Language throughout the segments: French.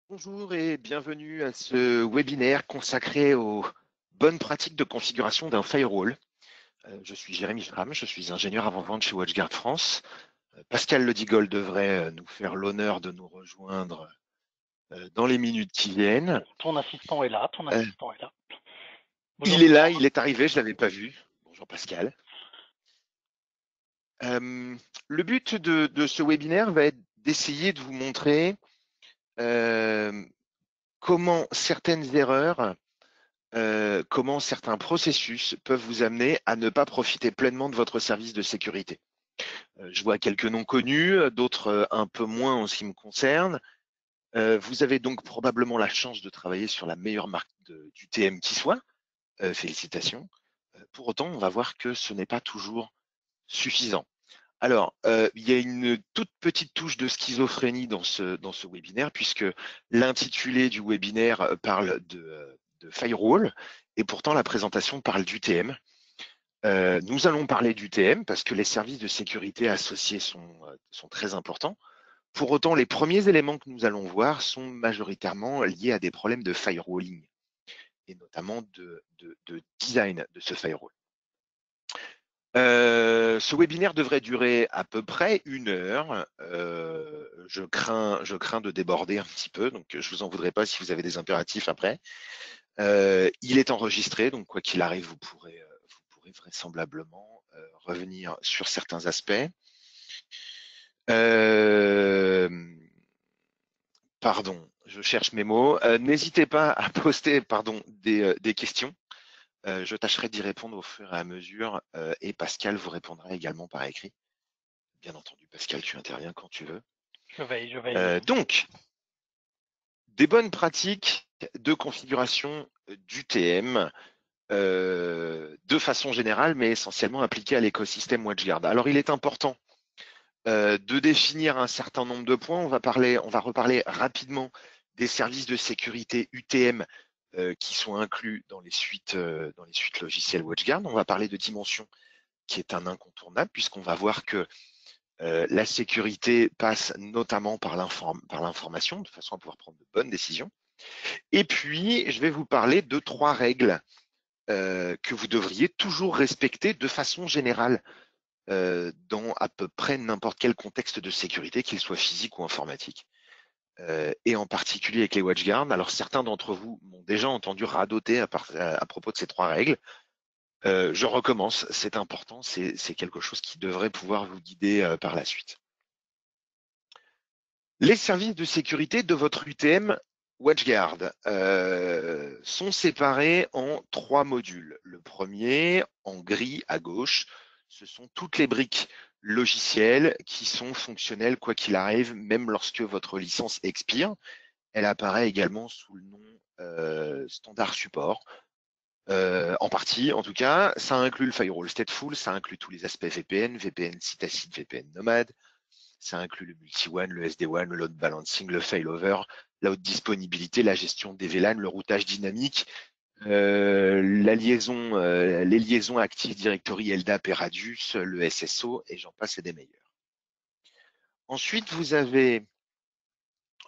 Bonjour et bienvenue à ce webinaire consacré aux bonnes pratiques de configuration d'un firewall. Je suis Jérémy Schramm, je suis ingénieur avant-vente chez WatchGuard France. Pascal Ledigol devrait nous faire l'honneur de nous rejoindre dans les minutes qui viennent. Ton assistant est là, Euh, Bonjour Il tout est le là, monde. il est arrivé, je ne l'avais pas vu. Bonjour Pascal. Le but de ce webinaire va être d'essayer de vous montrer comment certaines erreurs comment certains processus peuvent vous amener à ne pas profiter pleinement de votre service de sécurité. Je vois quelques noms connus, d'autres un peu moins en ce qui me concerne. Vous avez donc probablement la chance de travailler sur la meilleure marque d'UTM qui soit. Félicitations. Pour autant, on va voir que ce n'est pas toujours suffisant. Alors, il y a une toute petite touche de schizophrénie dans ce webinaire, puisque l'intitulé du webinaire parle de firewall, et pourtant la présentation parle d'UTM. Nous allons parler d'UTM parce que les services de sécurité associés sont très importants. Pour autant, les premiers éléments que nous allons voir sont majoritairement liés à des problèmes de firewalling, et notamment de design de ce firewall. Ce webinaire devrait durer à peu près 1 heure. Je crains de déborder un petit peu, donc je vous en voudrais pas si vous avez des impératifs après. Il est enregistré, donc quoi qu'il arrive, vous pourrez vraisemblablement revenir sur certains aspects. Pardon, je cherche mes mots. N'hésitez pas à poster des questions. Je tâcherai d'y répondre au fur et à mesure et Pascal vous répondra également par écrit. Bien entendu, Pascal, tu interviens quand tu veux. Je veille. Donc, des bonnes pratiques de configuration d'UTM de façon générale, mais essentiellement appliquées à l'écosystème WatchGuard. Alors, il est important de définir un certain nombre de points. On va reparler rapidement des services de sécurité UTM qui sont inclus dans les suites logicielles WatchGuard. On va parler de dimension qui est un incontournable puisqu'on va voir que la sécurité passe notamment par l'information, de façon à pouvoir prendre de bonnes décisions. Et puis, je vais vous parler de 3 règles que vous devriez toujours respecter de façon générale dans à peu près n'importe quel contexte de sécurité, qu'il soit physique ou informatique. Et en particulier avec les WatchGuard. Alors, certains d'entre vous m'ont déjà entendu radoter à propos de ces 3 règles. Je recommence, c'est important, c'est quelque chose qui devrait pouvoir vous guider par la suite. Les services de sécurité de votre UTM WatchGuard sont séparés en 3 modules. Le premier, en gris à gauche, ce sont toutes les briques logicielles qui sont fonctionnelles quoi qu'il arrive, même lorsque votre licence expire. Elle apparaît également sous le nom standard support. En partie, en tout cas, ça inclut le firewall stateful, ça inclut tous les aspects VPN, VPN site-à-site, VPN nomade, ça inclut le multi-WAN, le SD-WAN, le load balancing, le failover, la haute disponibilité, la gestion des VLAN, le routage dynamique, les liaisons Active Directory, LDAP et Radius, le SSO, et j'en passe et des meilleurs. Ensuite, vous avez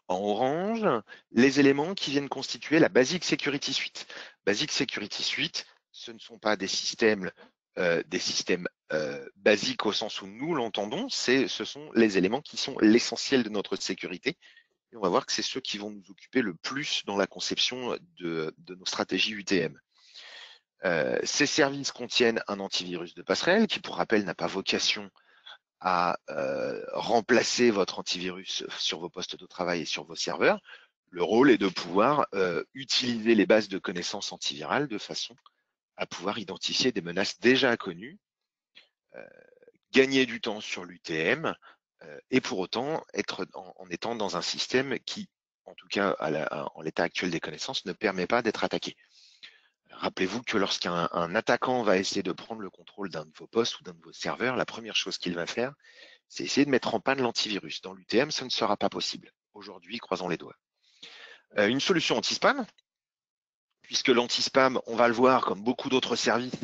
en orange les éléments qui viennent constituer la Basic Security Suite. Basic Security Suite, ce ne sont pas des systèmes basiques au sens où nous l'entendons, ce sont les éléments qui sont l'essentiel de notre sécurité. Et on va voir que c'est ceux qui vont nous occuper le plus dans la conception de nos stratégies UTM. Ces services contiennent un antivirus de passerelle qui, pour rappel, n'a pas vocation à remplacer votre antivirus sur vos postes de travail et sur vos serveurs. Le rôle est de pouvoir utiliser les bases de connaissances antivirales de façon à pouvoir identifier des menaces déjà connues, gagner du temps sur l'UTM et pour autant être en étant dans un système qui, en tout cas en l'état actuel des connaissances, ne permet pas d'être attaqué. Rappelez-vous que lorsqu'un attaquant va essayer de prendre le contrôle d'un de vos postes ou d'un de vos serveurs, la première chose qu'il va faire, c'est essayer de mettre en panne l'antivirus. Dans l'UTM, ça ne sera pas possible. Aujourd'hui, croisons les doigts. Une solution anti-spam, puisque l'anti-spam, on va le voir, comme beaucoup d'autres services,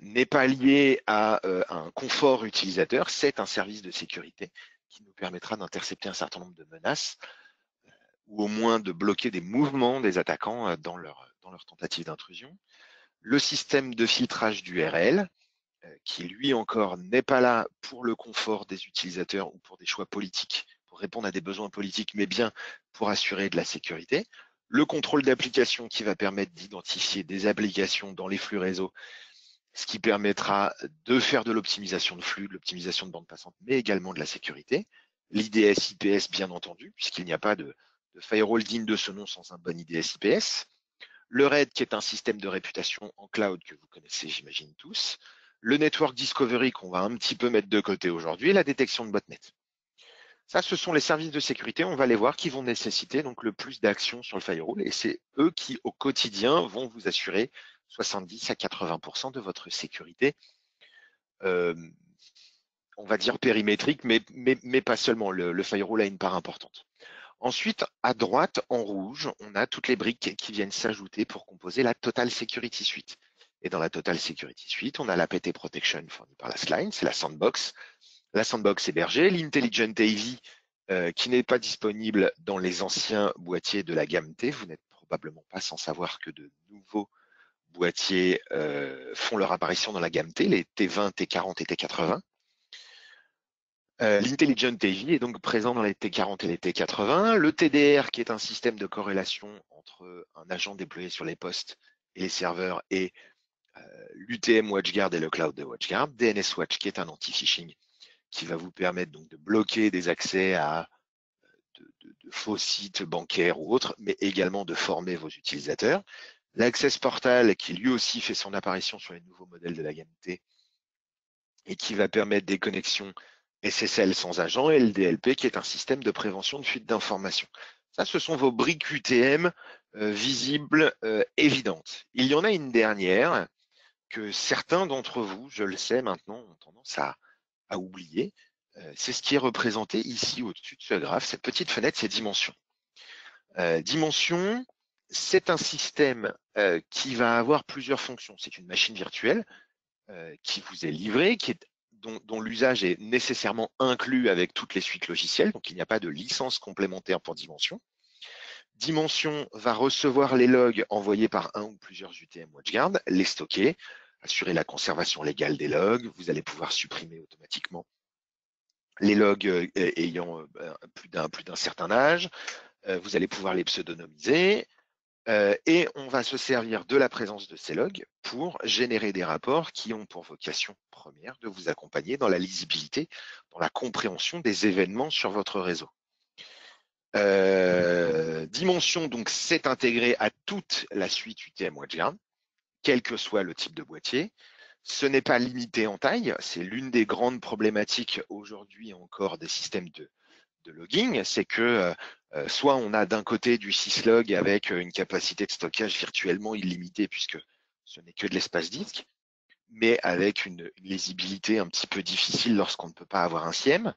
n'est pas lié à un confort utilisateur, c'est un service de sécurité qui nous permettra d'intercepter un certain nombre de menaces. ou au moins de bloquer des mouvements des attaquants dans leur tentative d'intrusion. Le système de filtrage d'URL, qui lui encore n'est pas là pour le confort des utilisateurs ou pour des choix politiques, pour répondre à des besoins politiques, mais bien pour assurer de la sécurité. Le contrôle d'application qui va permettre d'identifier des applications dans les flux réseau, ce qui permettra de faire de l'optimisation de flux, de l'optimisation de bande passante, mais également de la sécurité. L'IDS IPS, bien entendu, puisqu'il n'y a pas de firewall digne de ce nom sans un bon IDS IPS. Le RAID, qui est un système de réputation en cloud que vous connaissez, j'imagine tous. Le Network Discovery, qu'on va un petit peu mettre de côté aujourd'hui, et la détection de botnet. Ça, ce sont les services de sécurité, on va les voir, qui vont nécessiter donc le plus d'actions sur le firewall. Et c'est eux qui, au quotidien, vont vous assurer 70 à 80% de votre sécurité, on va dire périmétrique, mais pas seulement. Le firewall a une part importante. Ensuite, à droite, en rouge, on a toutes les briques qui viennent s'ajouter pour composer la Total Security Suite. Et dans la Total Security Suite, on a la PT Protection fournie par Lastline, c'est la sandbox. La sandbox hébergée, l'Intelligent AV qui n'est pas disponible dans les anciens boîtiers de la gamme T. Vous n'êtes probablement pas sans savoir que de nouveaux boîtiers font leur apparition dans la gamme T, les T20, T40 et T80. L'Intelligent AV est donc présent dans les T40 et les T80. Le TDR, qui est un système de corrélation entre un agent déployé sur les postes et les serveurs, et l'UTM WatchGuard et le cloud de WatchGuard. DNS Watch, qui est un anti-phishing, qui va vous permettre donc de bloquer des accès à de faux sites bancaires ou autres, mais également de former vos utilisateurs. L'Access Portal, qui lui aussi fait son apparition sur les nouveaux modèles de la gamme T et qui va permettre des connexions SSL sans agent, et le DLP, qui est un système de prévention de fuite d'informations. Ça, ce sont vos briques UTM visibles, évidentes. Il y en a une dernière que certains d'entre vous, je le sais maintenant, ont tendance à oublier. C'est ce qui est représenté ici au-dessus de ce graphe, cette petite fenêtre, c'est Dimension. Dimension, c'est un système qui va avoir plusieurs fonctions. C'est une machine virtuelle qui vous est livrée, dont l'usage est nécessairement inclus avec toutes les suites logicielles, donc il n'y a pas de licence complémentaire pour Dimension. Dimension va recevoir les logs envoyés par un ou plusieurs UTM WatchGuard, les stocker, assurer la conservation légale des logs. Vous allez pouvoir supprimer automatiquement les logs ayant plus d'un certain âge. Vous allez pouvoir les pseudonymiser. Et on va se servir de la présence de ces logs pour générer des rapports qui ont pour vocation première de vous accompagner dans la lisibilité, dans la compréhension des événements sur votre réseau. Dimension, donc, c'est intégré à toute la suite UTM WatchGuard, quel que soit le type de boîtier. Ce n'est pas limité en taille, c'est l'une des grandes problématiques aujourd'hui encore des systèmes de logging, c'est que soit on a d'un côté du syslog avec une capacité de stockage virtuellement illimitée puisque ce n'est que de l'espace disque, mais avec une lisibilité un petit peu difficile lorsqu'on ne peut pas avoir un SIEM.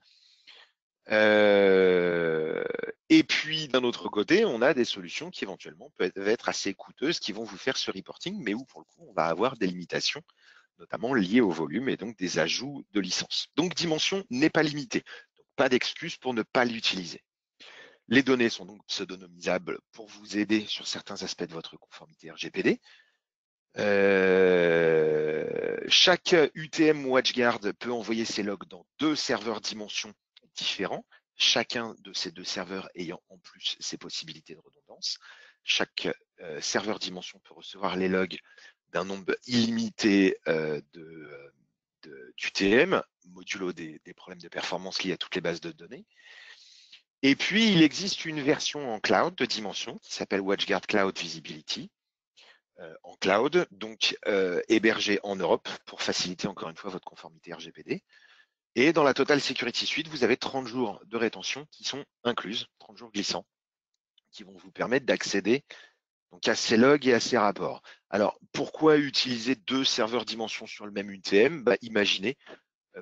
Et puis d'un autre côté, on a des solutions qui éventuellement peuvent être assez coûteuses, qui vont vous faire ce reporting, mais où pour le coup, on va avoir des limitations, notamment liées au volume et donc des ajouts de licences. Donc Dimension n'est pas limitée, donc pas d'excuse pour ne pas l'utiliser. Les données sont donc pseudonymisables pour vous aider sur certains aspects de votre conformité RGPD. Chaque UTM WatchGuard peut envoyer ses logs dans 2 serveurs Dimension différents, chacun de ces 2 serveurs ayant en plus ses possibilités de redondance. Chaque serveur Dimension peut recevoir les logs d'un nombre illimité d'UTM, modulo des problèmes de performance liés à toutes les bases de données. Et puis, il existe une version en cloud de Dimension qui s'appelle WatchGuard Cloud Visibility, en cloud, donc hébergée en Europe pour faciliter encore une fois votre conformité RGPD. Et dans la Total Security Suite, vous avez 30 jours de rétention qui sont incluses, 30 jours glissants, qui vont vous permettre d'accéder donc à ces logs et à ces rapports. Alors, pourquoi utiliser 2 serveurs Dimension sur le même UTM? Imaginez,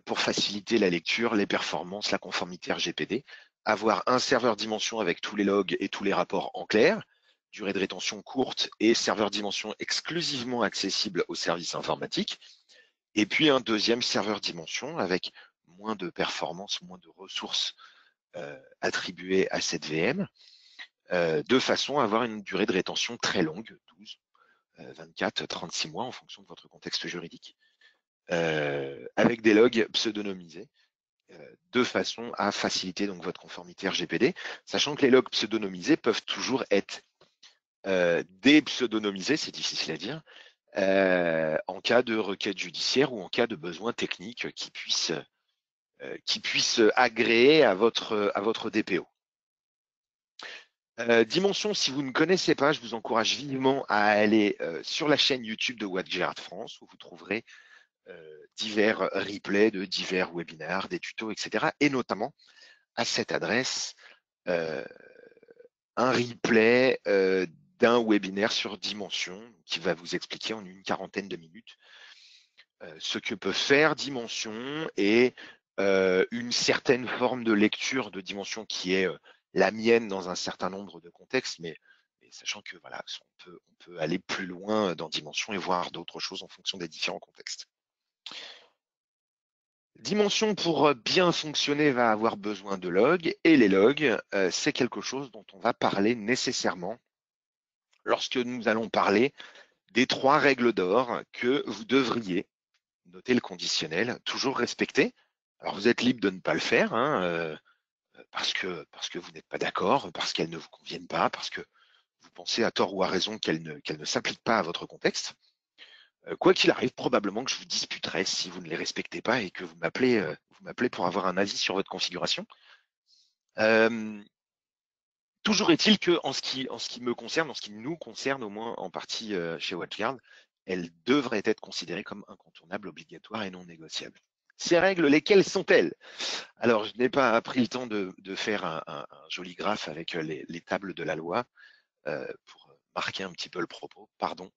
pour faciliter la lecture, les performances, la conformité RGPD, avoir un serveur Dimension avec tous les logs et tous les rapports en clair, durée de rétention courte et serveur Dimension exclusivement accessible aux services informatiques, et puis un deuxième serveur Dimension avec moins de performance, moins de ressources attribuées à cette VM, de façon à avoir une durée de rétention très longue, 12, 24, 36 mois en fonction de votre contexte juridique, avec des logs pseudonymisés, de façon à faciliter donc votre conformité RGPD, sachant que les logs pseudonymisés peuvent toujours être dépseudonymisés, c'est difficile à dire, en cas de requête judiciaire ou en cas de besoin technique qui puisse agréer à votre DPO. Dimension, si vous ne connaissez pas, je vous encourage vivement à aller sur la chaîne YouTube de WatchGuard France, où vous trouverez divers replays de divers webinaires, des tutos, etc. Et notamment, à cette adresse, un replay d'un webinaire sur Dimension qui va vous expliquer en une quarantaine de minutes ce que peut faire Dimension et une certaine forme de lecture de Dimension qui est la mienne dans un certain nombre de contextes, mais sachant que voilà, on peut aller plus loin dans Dimension et voir d'autres choses en fonction des différents contextes. Dimension, pour bien fonctionner, va avoir besoin de logs, et les logs, c'est quelque chose dont on va parler nécessairement lorsque nous allons parler des 3 règles d'or que vous devriez, noter le conditionnel, toujours respecter. Alors vous êtes libre de ne pas le faire, hein, parce que vous n'êtes pas d'accord, parce qu'elles ne vous conviennent pas, parce que vous pensez à tort ou à raison qu'elles ne s'appliquent pas à votre contexte. Quoi qu'il arrive, probablement que je vous disputerai si vous ne les respectez pas et que vous m'appelez pour avoir un avis sur votre configuration. Toujours est-il que en ce qui me concerne, en ce qui nous concerne au moins en partie chez WatchGuard, elles devraient être considérées comme incontournables, obligatoires et non négociables. Ces règles, lesquelles sont-elles? Alors, je n'ai pas pris le temps de faire un joli graphe avec les tables de la loi pour marquer un petit peu le propos, pardon.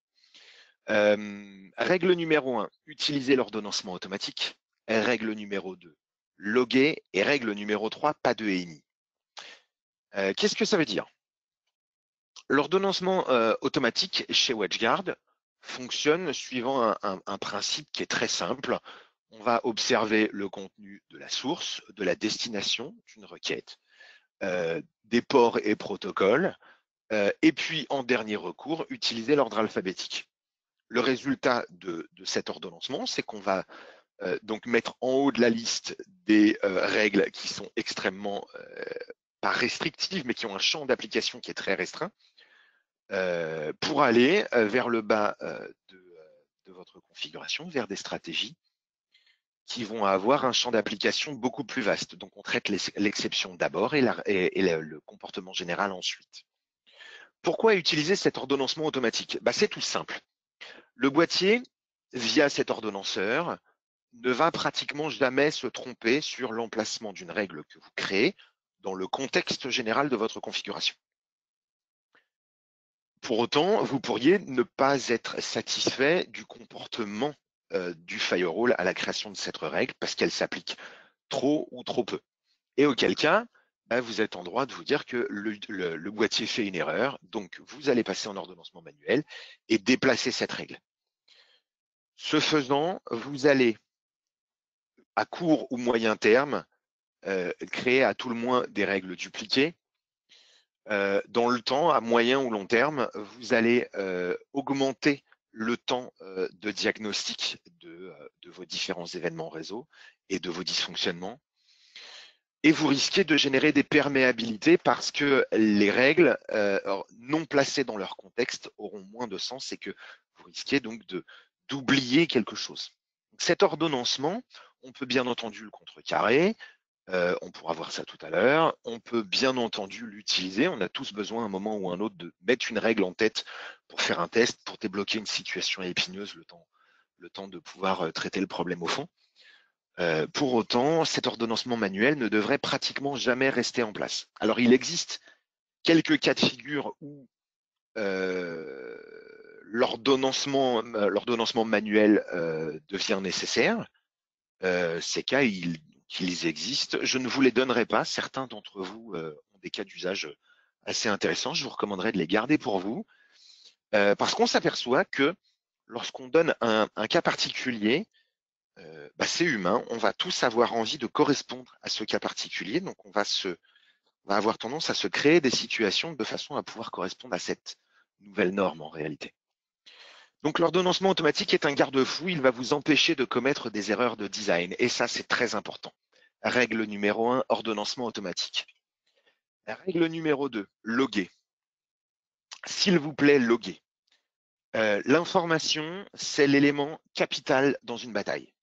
Règle numéro 1, utiliser l'ordonnancement automatique. Règle numéro 2, loguer. Et règle numéro 3, pas de EMI. Qu'est-ce que ça veut dire? L'ordonnancement automatique chez WatchGuard fonctionne suivant un principe qui est très simple. On va observer le contenu de la source, de la destination d'une requête, des ports et protocoles, et puis en dernier recours, utiliser l'ordre alphabétique. Le résultat de cet ordonnancement, c'est qu'on va donc mettre en haut de la liste des règles qui sont extrêmement, pas restrictives, mais qui ont un champ d'application qui est très restreint, pour aller vers le bas de votre configuration, vers des stratégies qui vont avoir un champ d'application beaucoup plus vaste. Donc, on traite l'exception d'abord et le comportement général ensuite. Pourquoi utiliser cet ordonnancement automatique? C'est tout simple. Le boîtier, via cet ordonnanceur, ne va pratiquement jamais se tromper sur l'emplacement d'une règle que vous créez dans le contexte général de votre configuration. Pour autant, vous pourriez ne pas être satisfait du comportement du firewall à la création de cette règle parce qu'elle s'applique trop ou trop peu. Et auquel cas, vous êtes en droit de vous dire que le boîtier fait une erreur, donc vous allez passer en ordonnancement manuel et déplacer cette règle. Ce faisant, vous allez, à court ou moyen terme, créer à tout le moins des règles dupliquées. Dans le temps, à moyen ou long terme, vous allez augmenter le temps de diagnostic de vos différents événements réseau et de vos dysfonctionnements. Et vous risquez de générer des perméabilités parce que les règles non placées dans leur contexte auront moins de sens et que vous risquez donc d'oublier quelque chose. Cet ordonnancement, on peut bien entendu le contrecarrer, on pourra voir ça tout à l'heure. On peut bien entendu l'utiliser. On a tous besoin à un moment ou un autre de mettre une règle en tête pour faire un test, pour débloquer une situation épineuse, le temps de pouvoir traiter le problème au fond. Pour autant, cet ordonnancement manuel ne devrait pratiquement jamais rester en place. Alors, il existe quelques cas de figure où l'ordonnancement manuel devient nécessaire. Ces cas, qu'ils existent. Je ne vous les donnerai pas. Certains d'entre vous ont des cas d'usage assez intéressants. Je vous recommanderais de les garder pour vous parce qu'on s'aperçoit que lorsqu'on donne un cas particulier, c'est humain. On va tous avoir envie de correspondre à ce cas particulier. Donc, on va va avoir tendance à se créer des situations de façon à pouvoir correspondre à cette nouvelle norme en réalité. Donc l'ordonnancement automatique est un garde-fou, il va vous empêcher de commettre des erreurs de design et ça c'est très important. Règle numéro 1, ordonnancement automatique. Règle numéro 2, loguer. S'il vous plaît, loguer. L'information, c'est l'élément capital dans une bataille.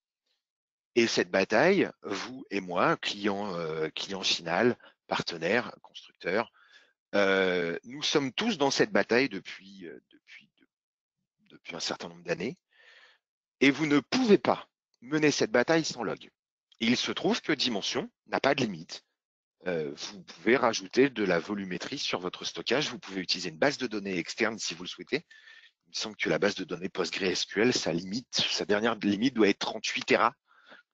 Et cette bataille, vous et moi, client final, partenaire, constructeur, nous sommes tous dans cette bataille depuis un certain nombre d'années. Et vous ne pouvez pas mener cette bataille sans log. Il se trouve que Dimension n'a pas de limite. Vous pouvez rajouter de la volumétrie sur votre stockage. Vous pouvez utiliser une base de données externe si vous le souhaitez. Il me semble que la base de données PostgreSQL, sa dernière limite doit être 38 Tera.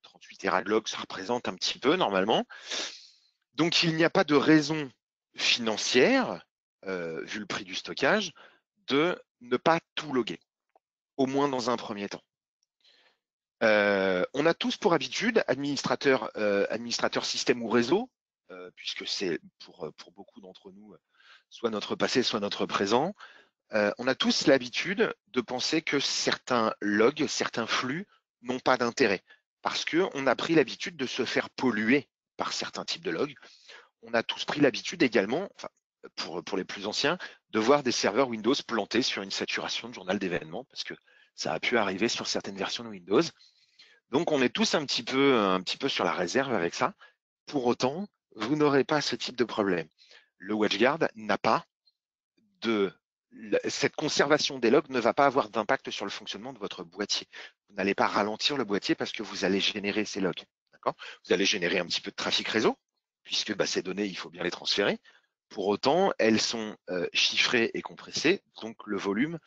38 Tera de log, ça représente un petit peu normalement. Donc, il n'y a pas de raison financière, vu le prix du stockage, de ne pas tout loguer, au moins dans un premier temps. On a tous pour habitude, administrateur système ou réseau, puisque c'est pour beaucoup d'entre nous, soit notre passé, soit notre présent, on a tous l'habitude de penser que certains logs, certains flux n'ont pas d'intérêt, parce qu'on a pris l'habitude de se faire polluer par certains types de logs. On a tous pris l'habitude également, enfin, pour les plus anciens, de voir des serveurs Windows plantés sur une saturation de journal d'événements, parce que ça a pu arriver sur certaines versions de Windows. Donc, on est tous un petit peu sur la réserve avec ça. Pour autant, vous n'aurez pas ce type de problème. Le WatchGuard n'a pas cette conservation des logs ne va pas avoir d'impact sur le fonctionnement de votre boîtier. Vous n'allez pas ralentir le boîtier parce que vous allez générer ces logs. Vous allez générer un petit peu de trafic réseau, puisque ces données, il faut bien les transférer. Pour autant, elles sont chiffrées et compressées, donc le volume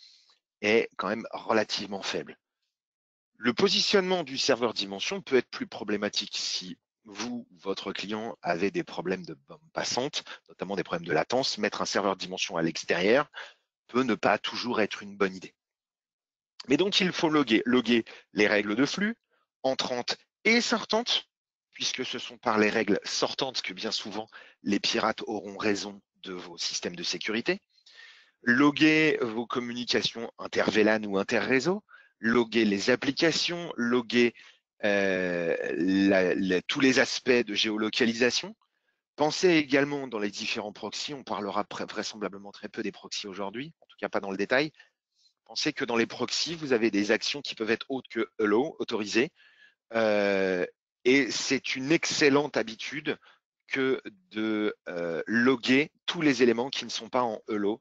est quand même relativement faible. Le positionnement du serveur Dimension peut être plus problématique si vous, votre client, avez des problèmes de bande passante, notamment des problèmes de latence. Mettre un serveur Dimension à l'extérieur peut ne pas toujours être une bonne idée. Mais donc, il faut loguer les règles de flux, entrantes et sortantes, puisque ce sont par les règles sortantes que bien souvent les pirates auront raison de vos systèmes de sécurité. Loguer vos communications inter-VLAN ou inter-réseau, loguer les applications, loguer tous les aspects de géolocalisation. Pensez également dans les différents proxys, on parlera vraisemblablement très peu des proxys aujourd'hui, en tout cas pas dans le détail. Pensez que dans les proxys, vous avez des actions qui peuvent être autres que hello, autorisées, et c'est une excellente habitude que de loguer tous les éléments qui ne sont pas en hello,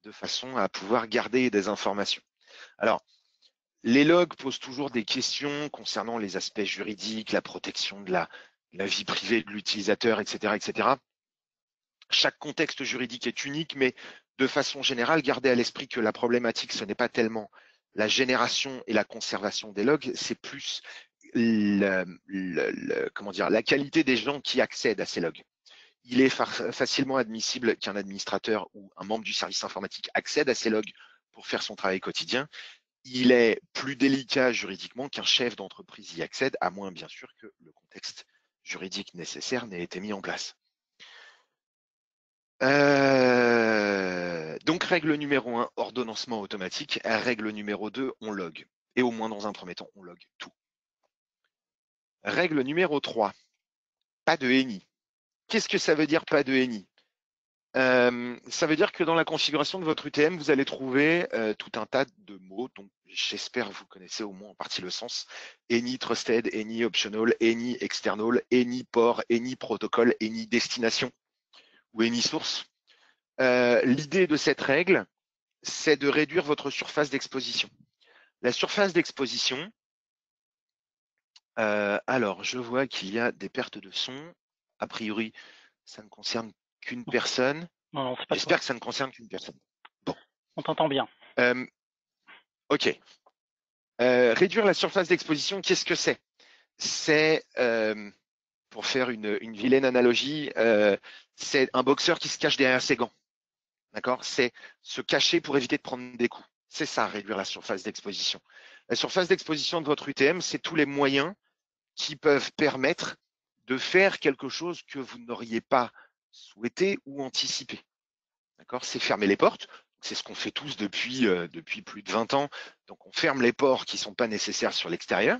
de façon à pouvoir garder des informations. Alors, les logs posent toujours des questions concernant les aspects juridiques, la protection de la vie privée de l'utilisateur, etc., etc. Chaque contexte juridique est unique, mais de façon générale, gardez à l'esprit que la problématique, ce n'est pas tellement la génération et la conservation des logs, c'est plus la qualité des gens qui accèdent à ces logs. Il est facilement admissible qu'un administrateur ou un membre du service informatique accède à ces logs pour faire son travail quotidien. Il est plus délicat juridiquement qu'un chef d'entreprise y accède, à moins bien sûr que le contexte juridique nécessaire n'ait été mis en place. Donc, règle numéro 1, ordonnancement automatique. Règle numéro 2, on log. Et au moins dans un premier temps, on log tout. Règle numéro 3, pas de ENI. Qu'est-ce que ça veut dire pas de ENI? Ça veut dire que dans la configuration de votre UTM, vous allez trouver tout un tas de mots, donc j'espère que vous connaissez au moins en partie le sens. ENI Trusted, ENI Optional, ENI External, ENI Port, ENI Protocol, ENI Destination ou ENI Source. L'idée de cette règle, c'est de réduire votre surface d'exposition. La surface d'exposition, alors je vois qu'il y a des pertes de son. A priori, ça ne concerne qu'une personne. Non, c'est pas toi. J'espère que ça ne concerne qu'une personne. Bon. On t'entend bien. Ok. Réduire la surface d'exposition, qu'est-ce que c'est? C'est, pour faire une vilaine analogie, c'est un boxeur qui se cache derrière ses gants. D'accord? C'est se cacher pour éviter de prendre des coups. C'est ça, réduire la surface d'exposition. La surface d'exposition de votre UTM, c'est tous les moyens qui peuvent permettre de faire quelque chose que vous n'auriez pas souhaiter ou anticiper. D'accord? C'est fermer les portes. C'est ce qu'on fait tous depuis plus de 20 ans. Donc, on ferme les ports qui ne sont pas nécessaires sur l'extérieur.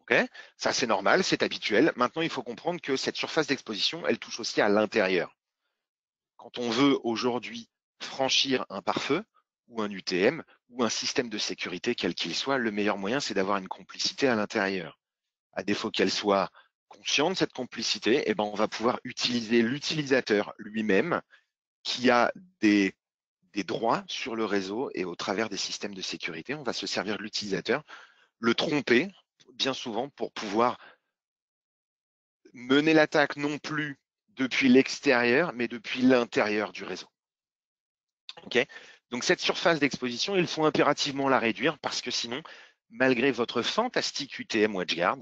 Okay, ça, c'est normal, c'est habituel. Maintenant, il faut comprendre que cette surface d'exposition, elle touche aussi à l'intérieur. Quand on veut aujourd'hui franchir un pare-feu ou un UTM ou un système de sécurité, quel qu'il soit, le meilleur moyen, c'est d'avoir une complicité à l'intérieur. À défaut qu'elle soit consciente, cette complicité, eh ben, on va pouvoir utiliser l'utilisateur lui-même qui a des droits sur le réseau et au travers des systèmes de sécurité, on va se servir de l'utilisateur, le tromper bien souvent pour pouvoir mener l'attaque non plus depuis l'extérieur, mais depuis l'intérieur du réseau. Okay, donc cette surface d'exposition, il faut impérativement la réduire parce que sinon, malgré votre fantastique UTM WatchGuard,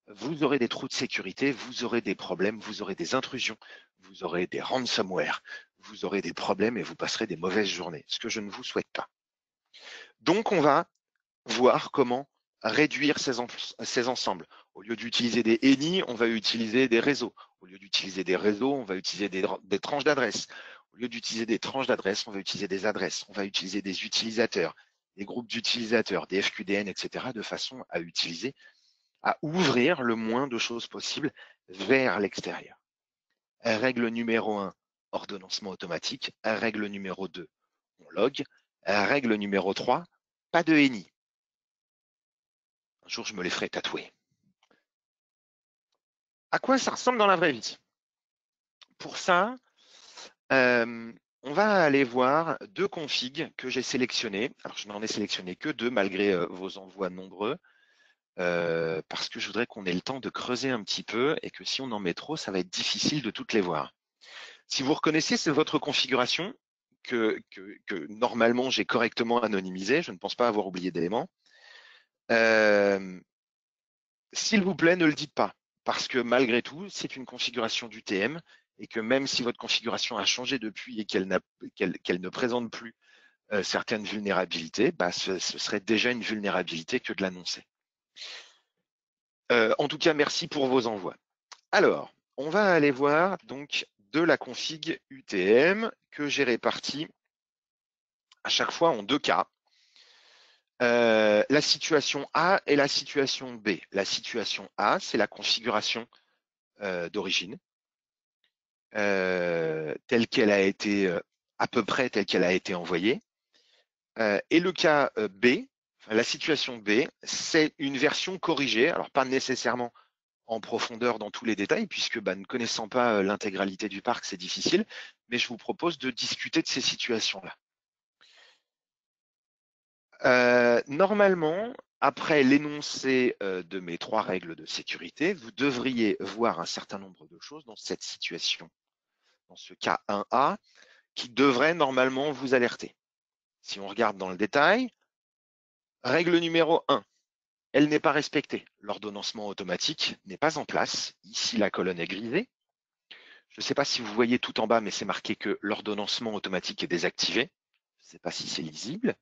vous aurez des trous de sécurité, vous aurez des problèmes, vous aurez des intrusions, vous aurez des ransomware, vous aurez des problèmes et vous passerez des mauvaises journées, ce que je ne vous souhaite pas. Donc, on va voir comment réduire ces ensembles. Au lieu d'utiliser des ENI, on va utiliser des réseaux. Au lieu d'utiliser des réseaux, on va utiliser des tranches d'adresses. Au lieu d'utiliser des tranches d'adresses, on va utiliser des adresses. On va utiliser des utilisateurs, des groupes d'utilisateurs, des FQDN, etc., de façon à utiliser, à ouvrir le moins de choses possible vers l'extérieur. Règle numéro 1, ordonnancement automatique. Règle numéro 2, on log. Règle numéro 3, pas de ENI. Un jour, je me les ferai tatouer. À quoi ça ressemble dans la vraie vie? Pour ça, on va aller voir deux configs que j'ai sélectionnés. Alors, je n'en ai sélectionné que deux malgré vos envois nombreux, parce que je voudrais qu'on ait le temps de creuser un petit peu et que si on en met trop, ça va être difficile de toutes les voir. Si vous reconnaissez, c'est votre configuration que normalement j'ai correctement anonymisée. Je ne pense pas avoir oublié d'éléments. S'il vous plaît, ne le dites pas, parce que malgré tout, c'est une configuration d'UTM et que même si votre configuration a changé depuis et qu'elle ne présente plus certaines vulnérabilités, bah, ce serait déjà une vulnérabilité que de l'annoncer. En tout cas, merci pour vos envois. Alors, on va aller voir donc de la config UTM que j'ai répartie à chaque fois en deux cas. La situation A et la situation B. La situation A, c'est la configuration d'origine, telle qu'elle a été, à peu près telle qu'elle a été envoyée. Et le cas B, la situation B, c'est une version corrigée, alors pas nécessairement en profondeur dans tous les détails, puisque ne connaissant pas l'intégralité du parc, c'est difficile, mais je vous propose de discuter de ces situations-là. Normalement, après l'énoncé de mes 3 règles de sécurité, vous devriez voir un certain nombre de choses dans cette situation, dans ce cas 1A, qui devrait normalement vous alerter. Si on regarde dans le détail, règle numéro 1, elle n'est pas respectée. L'ordonnancement automatique n'est pas en place. Ici, la colonne est grisée. Je ne sais pas si vous voyez tout en bas, mais c'est marqué que l'ordonnancement automatique est désactivé. Je ne sais pas si c'est lisible.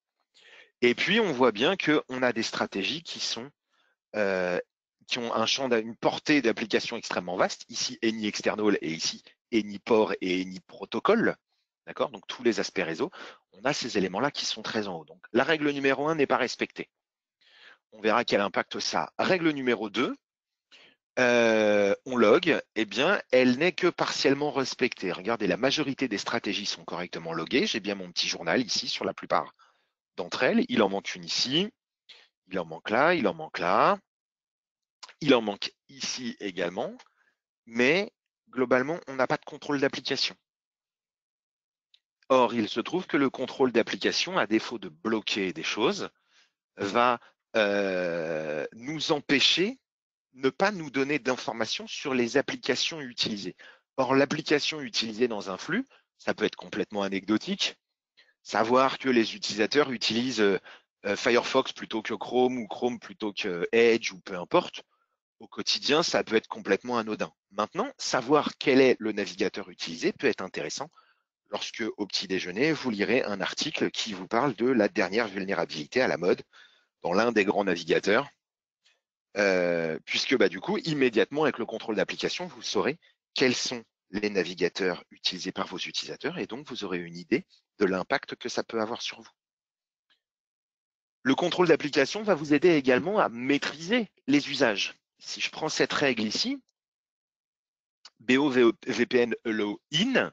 Et puis, on voit bien qu'on a des stratégies qui ont un champ, une portée d'application extrêmement vaste. Ici, ENI external et ici, ENI port et ENI protocole. D'accord? Donc, tous les aspects réseau, on a ces éléments-là qui sont très en haut. Donc, la règle numéro 1 n'est pas respectée. On verra quel impact ça a. Règle numéro 2, on log, eh bien, elle n'est que partiellement respectée. Regardez, la majorité des stratégies sont correctement loguées. J'ai bien mon petit journal ici sur la plupart d'entre elles. Il en manque une ici, il en manque là, il en manque là, il en manque ici également, mais globalement, on n'a pas de contrôle d'application. Or, il se trouve que le contrôle d'application, à défaut de bloquer des choses, va nous empêcher, ne pas nous donner d'informations sur les applications utilisées. Or, l'application utilisée dans un flux, ça peut être complètement anecdotique. Savoir que les utilisateurs utilisent Firefox plutôt que Chrome ou Chrome plutôt que Edge ou peu importe, au quotidien, ça peut être complètement anodin. Maintenant, savoir quel est le navigateur utilisé peut être intéressant lorsque, au petit déjeuner, vous lirez un article qui vous parle de la dernière vulnérabilité à la mode dans l'un des grands navigateurs, puisque du coup, immédiatement, avec le contrôle d'application, vous saurez quelles sont les navigateurs utilisés par vos utilisateurs et donc vous aurez une idée de l'impact que ça peut avoir sur vous. Le contrôle d'application va vous aider également à maîtriser les usages. Si je prends cette règle ici, BOVPN Allow In,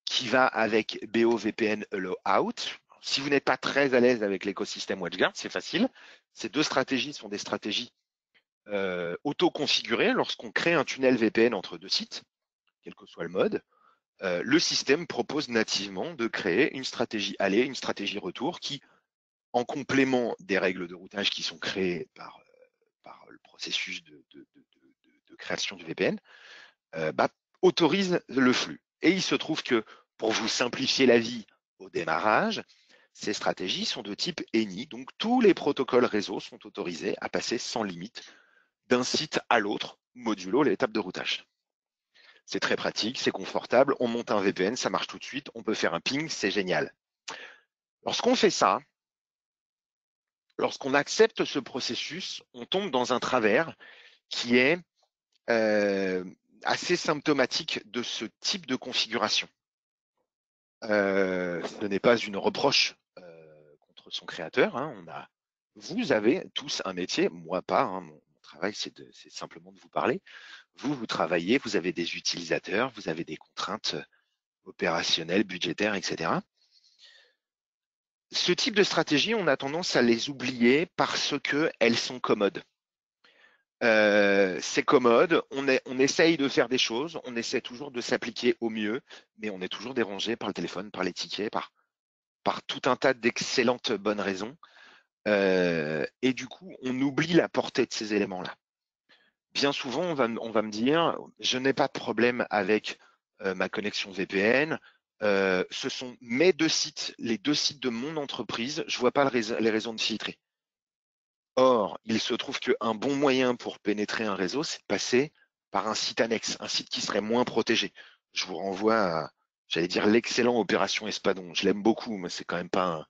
qui va avec BOVPN Allow Out. Si vous n'êtes pas très à l'aise avec l'écosystème WatchGuard, c'est facile. Ces deux stratégies sont des stratégies auto-configurées. Lorsqu'on crée un tunnel VPN entre deux sites, quel que soit le mode, le système propose nativement de créer une stratégie aller, une stratégie retour qui, en complément des règles de routage qui sont créées par le processus de création du VPN, autorise le flux. Et il se trouve que pour vous simplifier la vie au démarrage, ces stratégies sont de type ENI, donc tous les protocoles réseau sont autorisés à passer sans limite d'un site à l'autre, modulo l'étape de routage. C'est très pratique, c'est confortable, on monte un VPN, ça marche tout de suite, on peut faire un ping, c'est génial. Lorsqu'on fait ça, lorsqu'on accepte ce processus, on tombe dans un travers qui est assez symptomatique de ce type de configuration. Ce n'est pas une reproche contre son créateur. Hein. Vous avez tous un métier, moi pas. Hein. Mon travail, c'est simplement de vous parler. Vous travaillez, vous avez des utilisateurs, vous avez des contraintes opérationnelles, budgétaires, etc. Ce type de stratégie, on a tendance à les oublier parce qu'elles sont commodes. C'est commode, on essaye de faire des choses, on essaie toujours de s'appliquer au mieux, mais on est toujours dérangé par le téléphone, par les tickets, par tout un tas d'excellentes bonnes raisons. Et du coup, on oublie la portée de ces éléments-là. Bien souvent, on va me dire, je n'ai pas de problème avec ma connexion VPN, ce sont mes deux sites, les deux sites de mon entreprise, je ne vois pas les raisons de filtrer. Or, il se trouve qu'un bon moyen pour pénétrer un réseau, c'est de passer par un site annexe, un site qui serait moins protégé. Je vous renvoie à, j'allais dire, l'excellent Opération Espadon. Je l'aime beaucoup, mais c'est quand même pas,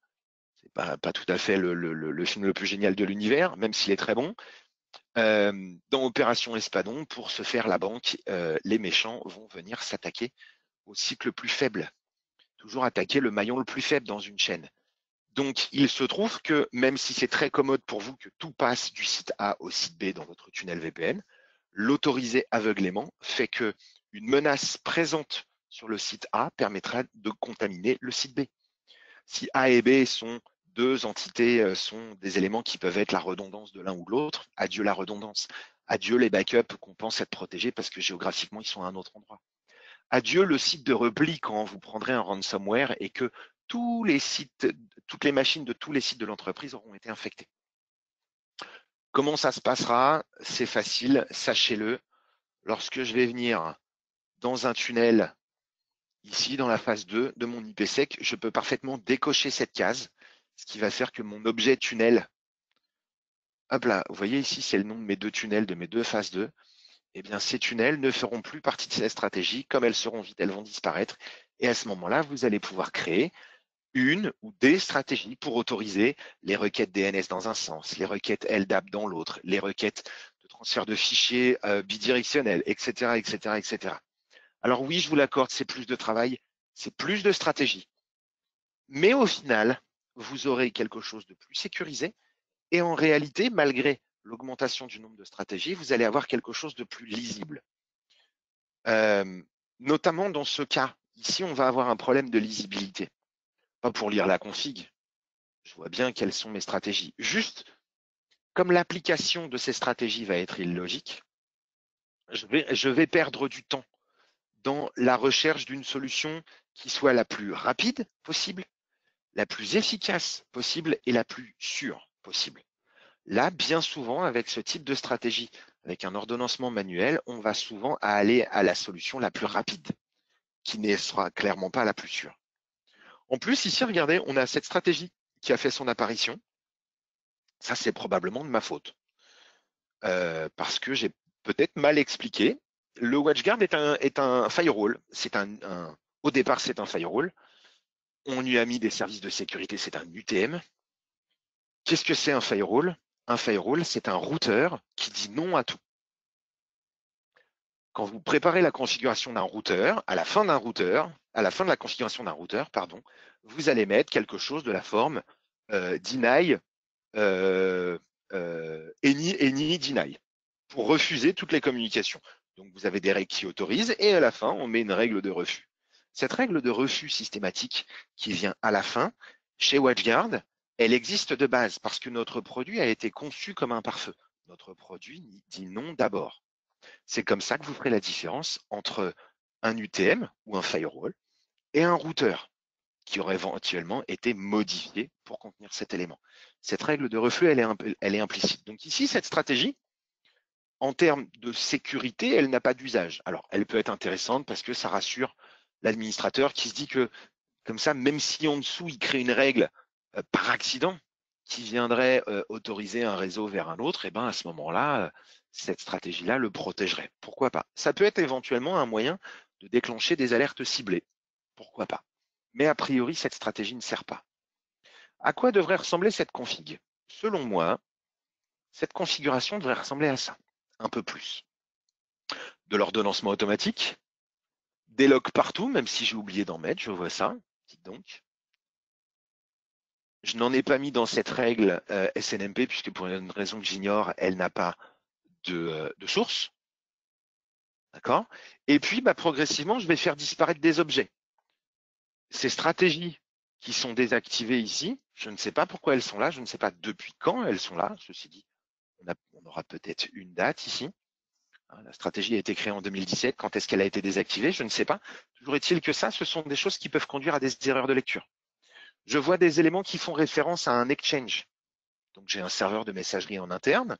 pas tout à fait le film le plus génial de l'univers, même s'il est très bon. Dans Opération Espadon, pour se faire la banque, les méchants vont venir s'attaquer au site le plus faible. Toujours attaquer le maillon le plus faible dans une chaîne. Donc, il se trouve que même si c'est très commode pour vous que tout passe du site A au site B dans votre tunnel VPN, l'autoriser aveuglément fait que une menace présente sur le site A permettra de contaminer le site B. Si A et B sont deux entités, sont des éléments qui peuvent être la redondance de l'un ou de l'autre, adieu la redondance, adieu les backups qu'on pense être protégés parce que géographiquement ils sont à un autre endroit. Adieu le site de repli quand vous prendrez un ransomware et que tous les sites, toutes les machines de tous les sites de l'entreprise auront été infectées. Comment ça se passera? C'est facile, sachez-le. Lorsque je vais venir dans un tunnel, ici dans la phase 2 de mon IPsec, je peux parfaitement décocher cette case, ce qui va faire que mon objet tunnel, hop là, vous voyez ici, c'est le nom de mes deux tunnels, de mes deux phases 2. Eh bien, ces tunnels ne feront plus partie de cette stratégie. Comme elles seront vides, elles vont disparaître. Et à ce moment-là, vous allez pouvoir créer une ou des stratégies pour autoriser les requêtes DNS dans un sens, les requêtes LDAP dans l'autre, les requêtes de transfert de fichiers bidirectionnels, etc., etc., etc. Alors oui, je vous l'accorde, c'est plus de travail, c'est plus de stratégie. Mais au final, vous aurez quelque chose de plus sécurisé. Et en réalité, malgré l'augmentation du nombre de stratégies, vous allez avoir quelque chose de plus lisible. Notamment dans ce cas, ici, on va avoir un problème de lisibilité. Pas pour lire la config, je vois bien quelles sont mes stratégies. Juste, comme l'application de ces stratégies va être illogique, je vais perdre du temps dans la recherche d'une solution qui soit la plus rapide possible, la plus efficace possible et la plus sûre possible. Là, bien souvent, avec ce type de stratégie, avec un ordonnancement manuel, on va souvent aller à la solution la plus rapide, qui ne sera clairement pas la plus sûre. En plus, ici, regardez, on a cette stratégie qui a fait son apparition. Ça, c'est probablement de ma faute, parce que j'ai peut-être mal expliqué. Le WatchGuard est un firewall. Au départ, c'est un firewall. On lui a mis des services de sécurité, c'est un UTM. Qu'est-ce que c'est un firewall? Un firewall, c'est un routeur qui dit non à tout. quand vous préparez la configuration d'un routeur, à la fin de la configuration d'un routeur, pardon, vous allez mettre quelque chose de la forme deny, any deny, pour refuser toutes les communications. Donc vous avez des règles qui autorisent et à la fin, on met une règle de refus. Cette règle de refus systématique qui vient à la fin, chez WatchGuard, elle existe de base parce que notre produit a été conçu comme un pare-feu. Notre produit dit non d'abord. C'est comme ça que vous ferez la différence entre un UTM ou un firewall et un routeur qui aurait éventuellement été modifié pour contenir cet élément. Cette règle de refus, elle est implicite. Donc ici, cette stratégie, en termes de sécurité, elle n'a pas d'usage. Alors, elle peut être intéressante parce que ça rassure l'administrateur qui se dit que, comme ça, même si en dessous, il crée une règle par accident qui viendrait autoriser un réseau vers un autre, et ben à ce moment-là, cette stratégie-là le protégerait. Pourquoi pas? Ça peut être éventuellement un moyen de déclencher des alertes ciblées. Pourquoi pas? Mais a priori, cette stratégie ne sert pas. À quoi devrait ressembler cette config? Selon moi, cette configuration devrait ressembler à ça, un peu plus. De l'ordonnancement automatique, des logs partout, même si j'ai oublié d'en mettre, je vois ça. Dites donc. Je n'en ai pas mis dans cette règle SNMP, puisque pour une raison que j'ignore, elle n'a pas de source. D'accord? Et puis, progressivement, je vais faire disparaître des objets. Ces stratégies qui sont désactivées ici, je ne sais pas pourquoi elles sont là, je ne sais pas depuis quand elles sont là. Ceci dit, on aura peut-être une date ici. La stratégie a été créée en 2017. Quand est-ce qu'elle a été désactivée? Je ne sais pas. Toujours est-il que ça, ce sont des choses qui peuvent conduire à des erreurs de lecture. Je vois des éléments qui font référence à un exchange. Donc, j'ai un serveur de messagerie en interne.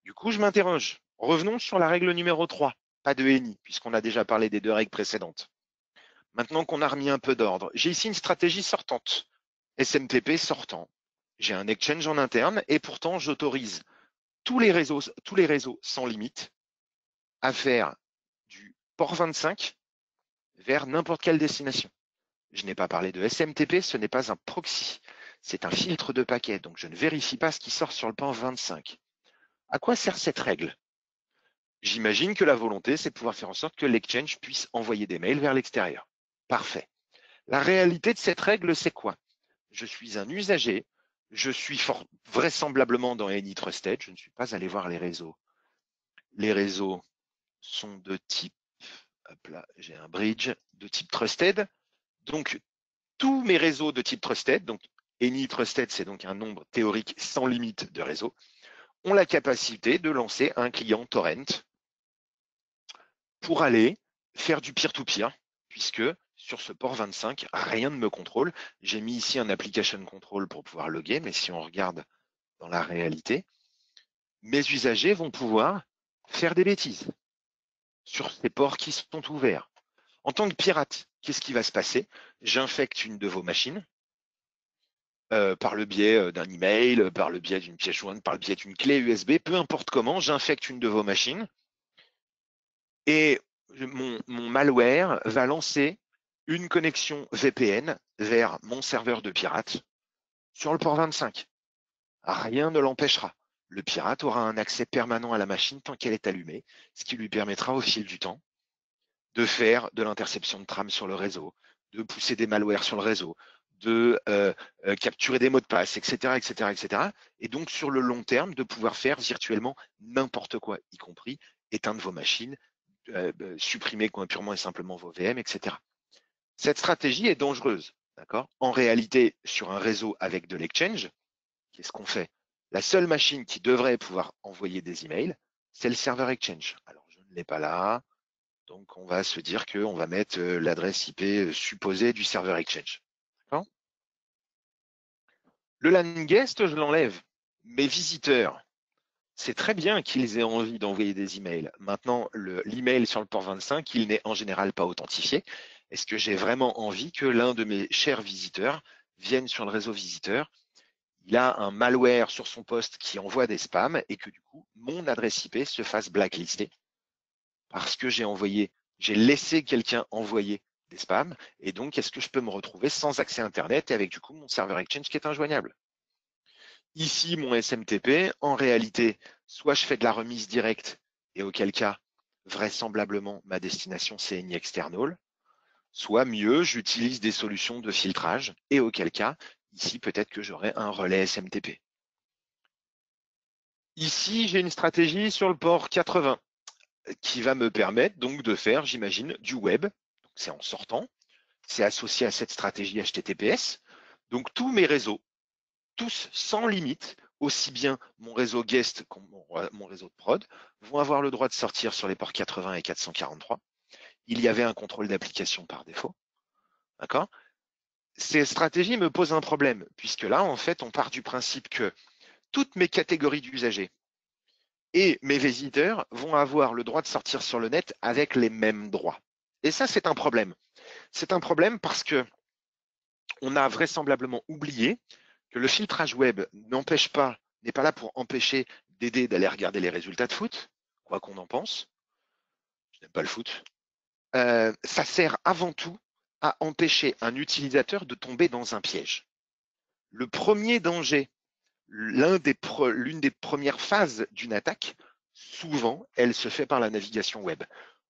Du coup, je m'interroge. Revenons sur la règle numéro 3, pas de ENI, puisqu'on a déjà parlé des deux règles précédentes. Maintenant qu'on a remis un peu d'ordre, j'ai ici une stratégie sortante. SMTP sortant. J'ai un exchange en interne et pourtant, j'autorise tous les réseaux sans limite à faire du port 25 vers n'importe quelle destination. Je n'ai pas parlé de SMTP, ce n'est pas un proxy. C'est un filtre de paquet, donc je ne vérifie pas ce qui sort sur le port 25. À quoi sert cette règle? J'imagine que la volonté, c'est de pouvoir faire en sorte que l'exchange puisse envoyer des mails vers l'extérieur. Parfait. La réalité de cette règle, c'est quoi? Je suis un usager, je suis vraisemblablement dans AnyTrusted, je ne suis pas allé voir les réseaux. Les réseaux sont de type, hop là, j'ai un bridge de type Trusted. Donc, tous mes réseaux de type Trusted, donc AnyTrusted, c'est donc un nombre théorique sans limite de réseaux, ont la capacité de lancer un client torrent pour aller faire du peer-to-peer, puisque sur ce port 25, rien ne me contrôle. J'ai mis ici un application control pour pouvoir loguer, mais si on regarde dans la réalité, mes usagers vont pouvoir faire des bêtises sur ces ports qui sont ouverts. En tant que pirate, qu'est-ce qui va se passer? J'infecte une de vos machines par le biais d'un email, par le biais d'une pièce jointe, par le biais d'une clé USB, peu importe comment, j'infecte une de vos machines et mon malware va lancer une connexion VPN vers mon serveur de pirate sur le port 25. Rien ne l'empêchera. Le pirate aura un accès permanent à la machine tant qu'elle est allumée, ce qui lui permettra au fil du temps de faire de l'interception de trame sur le réseau, de pousser des malwares sur le réseau, de capturer des mots de passe, etc., etc., etc. Et donc, sur le long terme, de pouvoir faire virtuellement n'importe quoi, y compris éteindre vos machines, supprimer purement et simplement vos VM, etc. Cette stratégie est dangereuse. D'accord? En réalité, sur un réseau avec de l'exchange, qu'est-ce qu'on fait? La seule machine qui devrait pouvoir envoyer des emails, c'est le serveur Exchange. Alors, je ne l'ai pas là. Donc, on va se dire qu'on va mettre l'adresse IP supposée du serveur Exchange. Le LAN guest, je l'enlève. Mes visiteurs, c'est très bien qu'ils aient envie d'envoyer des emails. Maintenant, l'email sur le port 25, il n'est en général pas authentifié. Est-ce que j'ai vraiment envie que l'un de mes chers visiteurs vienne sur le réseau visiteur? Il a un malware sur son poste qui envoie des spams et que du coup, mon adresse IP se fasse blacklister parce que j'ai laissé quelqu'un envoyer des spams. Et donc, est-ce que je peux me retrouver sans accès Internet et avec du coup mon serveur Exchange qui est injoignable? Ici, mon SMTP, en réalité, soit je fais de la remise directe et auquel cas, vraisemblablement ma destination c'est une external, soit mieux, j'utilise des solutions de filtrage, et auquel cas, ici peut-être que j'aurai un relais SMTP. Ici, j'ai une stratégie sur le port 80 qui va me permettre donc de faire, j'imagine, du web. C'est en sortant, c'est associé à cette stratégie HTTPS. Donc tous mes réseaux, tous sans limite, aussi bien mon réseau guest que mon réseau de prod, vont avoir le droit de sortir sur les ports 80 et 443. Il y avait un contrôle d'application par défaut. D'accord ? Ces stratégies me posent un problème, puisque là, en fait, on part du principe que toutes mes catégories d'usagers et mes visiteurs vont avoir le droit de sortir sur le net avec les mêmes droits. Et ça, c'est un problème. C'est un problème parce que on a vraisemblablement oublié que le filtrage web n'est pas là pour empêcher d'aider d'aller regarder les résultats de foot, quoi qu'on en pense. Je n'aime pas le foot. Ça sert avant tout à empêcher un utilisateur de tomber dans un piège. Le premier danger, l'une des premières phases d'une attaque, souvent, elle se fait par la navigation web.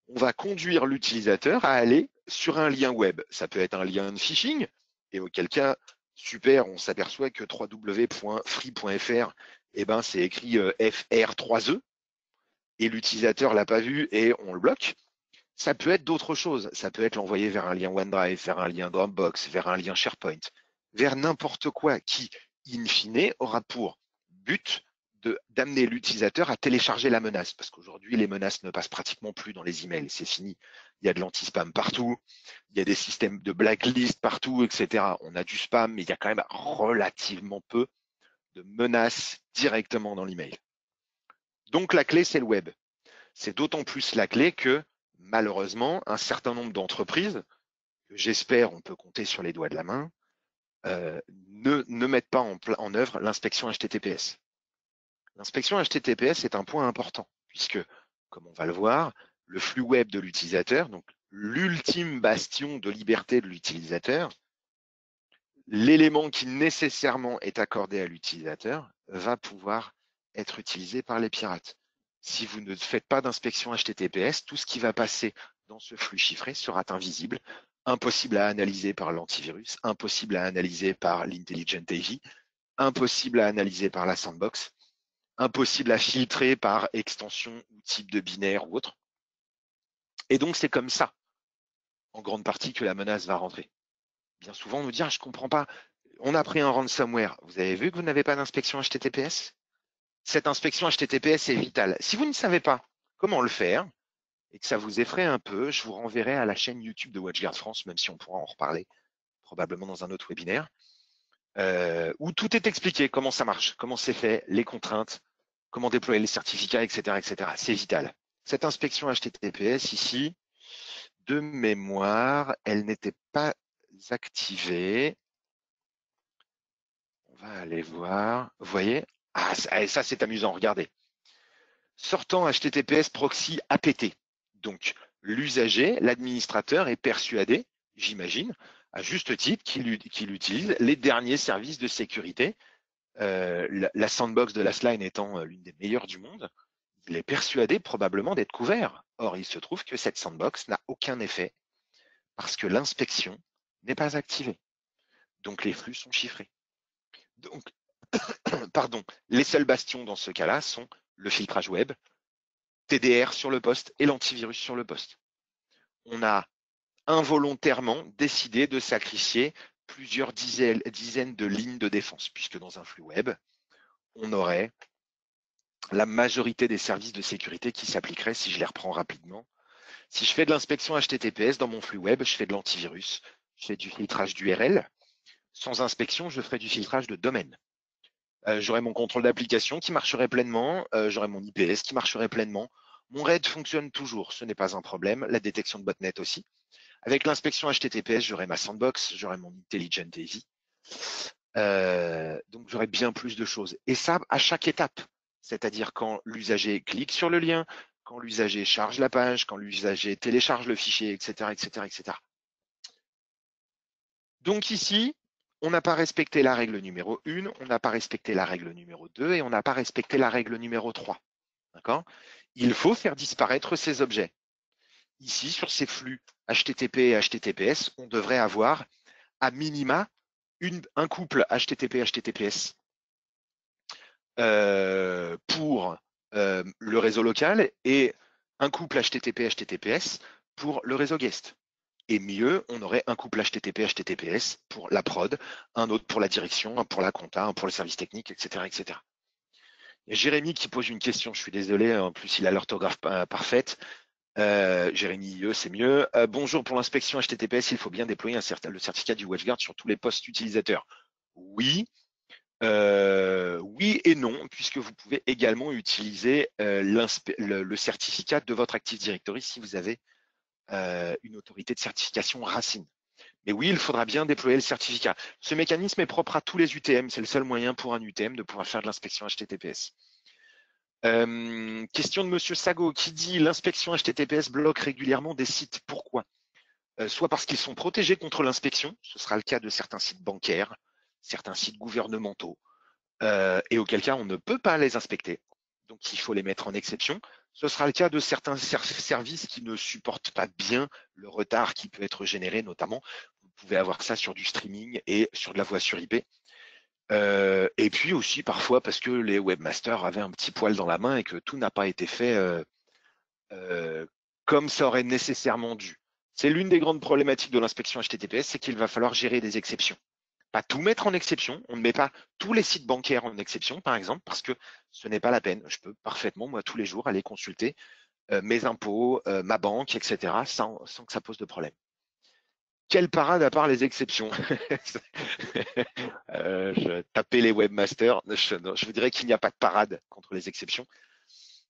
On va conduire l'utilisateur à aller sur un lien web. Ça peut être un lien de phishing, et auquel cas, super, on s'aperçoit que www.free.fr, eh ben, c'est écrit FR3E, et l'utilisateur l'a pas vu et on le bloque. Ça peut être d'autres choses. Ça peut être l'envoyer vers un lien OneDrive, vers un lien Dropbox, vers un lien SharePoint, vers n'importe quoi qui, in fine, aura pour but d'amener l'utilisateur à télécharger la menace. Parce qu'aujourd'hui, les menaces ne passent pratiquement plus dans les emails. C'est fini. Il y a de l'anti-spam partout. Il y a des systèmes de blacklist partout, etc. On a du spam, mais il y a quand même relativement peu de menaces directement dans l'email. Donc, la clé, c'est le web. C'est d'autant plus la clé que, malheureusement, un certain nombre d'entreprises, que j'espère on peut compter sur les doigts de la main, ne mettent pas en œuvre l'inspection HTTPS. L'inspection HTTPS est un point important, puisque, comme on va le voir, le flux web de l'utilisateur, donc l'ultime bastion de liberté de l'utilisateur, l'élément qui nécessairement est accordé à l'utilisateur, va pouvoir être utilisé par les pirates. Si vous ne faites pas d'inspection HTTPS, tout ce qui va passer dans ce flux chiffré sera invisible, impossible à analyser par l'antivirus, impossible à analyser par l'Intelligent AV, impossible à analyser par la sandbox, impossible à filtrer par extension ou type de binaire ou autre. Et donc, c'est comme ça, en grande partie, que la menace va rentrer. Bien souvent, on nous dit, je ne comprends pas, on a pris un ransomware. Vous avez vu que vous n'avez pas d'inspection HTTPS? Cette inspection HTTPS est vitale. Si vous ne savez pas comment le faire et que ça vous effraie un peu, je vous renverrai à la chaîne YouTube de WatchGuard France, même si on pourra en reparler probablement dans un autre webinaire, où tout est expliqué, comment ça marche, comment c'est fait, les contraintes, comment déployer les certificats, etc., etc. C'est vital. Cette inspection HTTPS ici, de mémoire, elle n'était pas activée. On va aller voir. Vous voyez? Ah, ça c'est amusant, regardez. Sortant HTTPS proxy APT. Donc, l'usager, l'administrateur est persuadé, j'imagine, à juste titre, qu'il utilise les derniers services de sécurité. La sandbox de Lastline étant l'une des meilleures du monde, il est persuadé probablement d'être couvert. Or, il se trouve que cette sandbox n'a aucun effet parce que l'inspection n'est pas activée. Donc, les flux sont chiffrés. Donc, pardon, les seuls bastions dans ce cas-là sont le filtrage web, TDR sur le poste et l'antivirus sur le poste. On a involontairement décidé de sacrifier plusieurs dizaines de lignes de défense, puisque dans un flux web, on aurait la majorité des services de sécurité qui s'appliqueraient si je les reprends rapidement. Si je fais de l'inspection HTTPS dans mon flux web, je fais de l'antivirus, je fais du filtrage d'URL. Sans inspection, je ferai du filtrage de domaine. J'aurai mon contrôle d'application qui marcherait pleinement, j'aurai mon IPS qui marcherait pleinement. Mon RAID fonctionne toujours, ce n'est pas un problème. La détection de botnet aussi. Avec l'inspection HTTPS, j'aurai ma sandbox, j'aurai mon Intelligent AV. Donc, j'aurai bien plus de choses. Et ça, à chaque étape. C'est-à-dire quand l'usager clique sur le lien, quand l'usager charge la page, quand l'usager télécharge le fichier, etc., etc., etc. Donc ici, on n'a pas respecté la règle numéro 1, on n'a pas respecté la règle numéro 2 et on n'a pas respecté la règle numéro 3. D'accord? il faut faire disparaître ces objets. Ici, sur ces flux HTTP et HTTPS, on devrait avoir à minima un couple HTTP-HTTPS pour le réseau local et un couple HTTP-HTTPS pour le réseau guest. Et mieux, on aurait un couple HTTP-HTTPS pour la prod, un autre pour la direction, un pour la compta, un pour le service technique, etc., etc. Il y a Jérémy qui pose une question, je suis désolé, en plus il a l'orthographe parfaite. Jérémy, c'est mieux. Bonjour, pour l'inspection HTTPS, il faut bien déployer le certificat du WatchGuard sur tous les postes utilisateurs. Oui, oui et non, puisque vous pouvez également utiliser le certificat de votre Active Directory si vous avez une autorité de certification racine. Mais oui, il faudra bien déployer le certificat. Ce mécanisme est propre à tous les UTM. C'est le seul moyen pour un UTM de pouvoir faire de l'inspection HTTPS. Question de Monsieur Sago qui dit l'inspection HTTPS bloque régulièrement des sites. Pourquoi? Soit parce qu'ils sont protégés contre l'inspection, ce sera le cas de certains sites bancaires, certains sites gouvernementaux, et auquel cas on ne peut pas les inspecter. Donc il faut les mettre en exception. Ce sera le cas de certains services qui ne supportent pas bien le retard qui peut être généré, notamment. Vous pouvez avoir ça sur du streaming et sur de la voix sur IP. Et puis aussi parfois parce que les webmasters avaient un petit poil dans la main et que tout n'a pas été fait comme ça aurait nécessairement dû. C'est l'une des grandes problématiques de l'inspection HTTPS, c'est qu'il va falloir gérer des exceptions. Pas tout mettre en exception, on ne met pas tous les sites bancaires en exception, par exemple, parce que ce n'est pas la peine. Je peux parfaitement, moi, tous les jours, aller consulter mes impôts, ma banque, etc., sans que ça pose de problème. Quelle parade à part les exceptions. Je tapais les webmasters. Je vous dirais qu'il n'y a pas de parade contre les exceptions.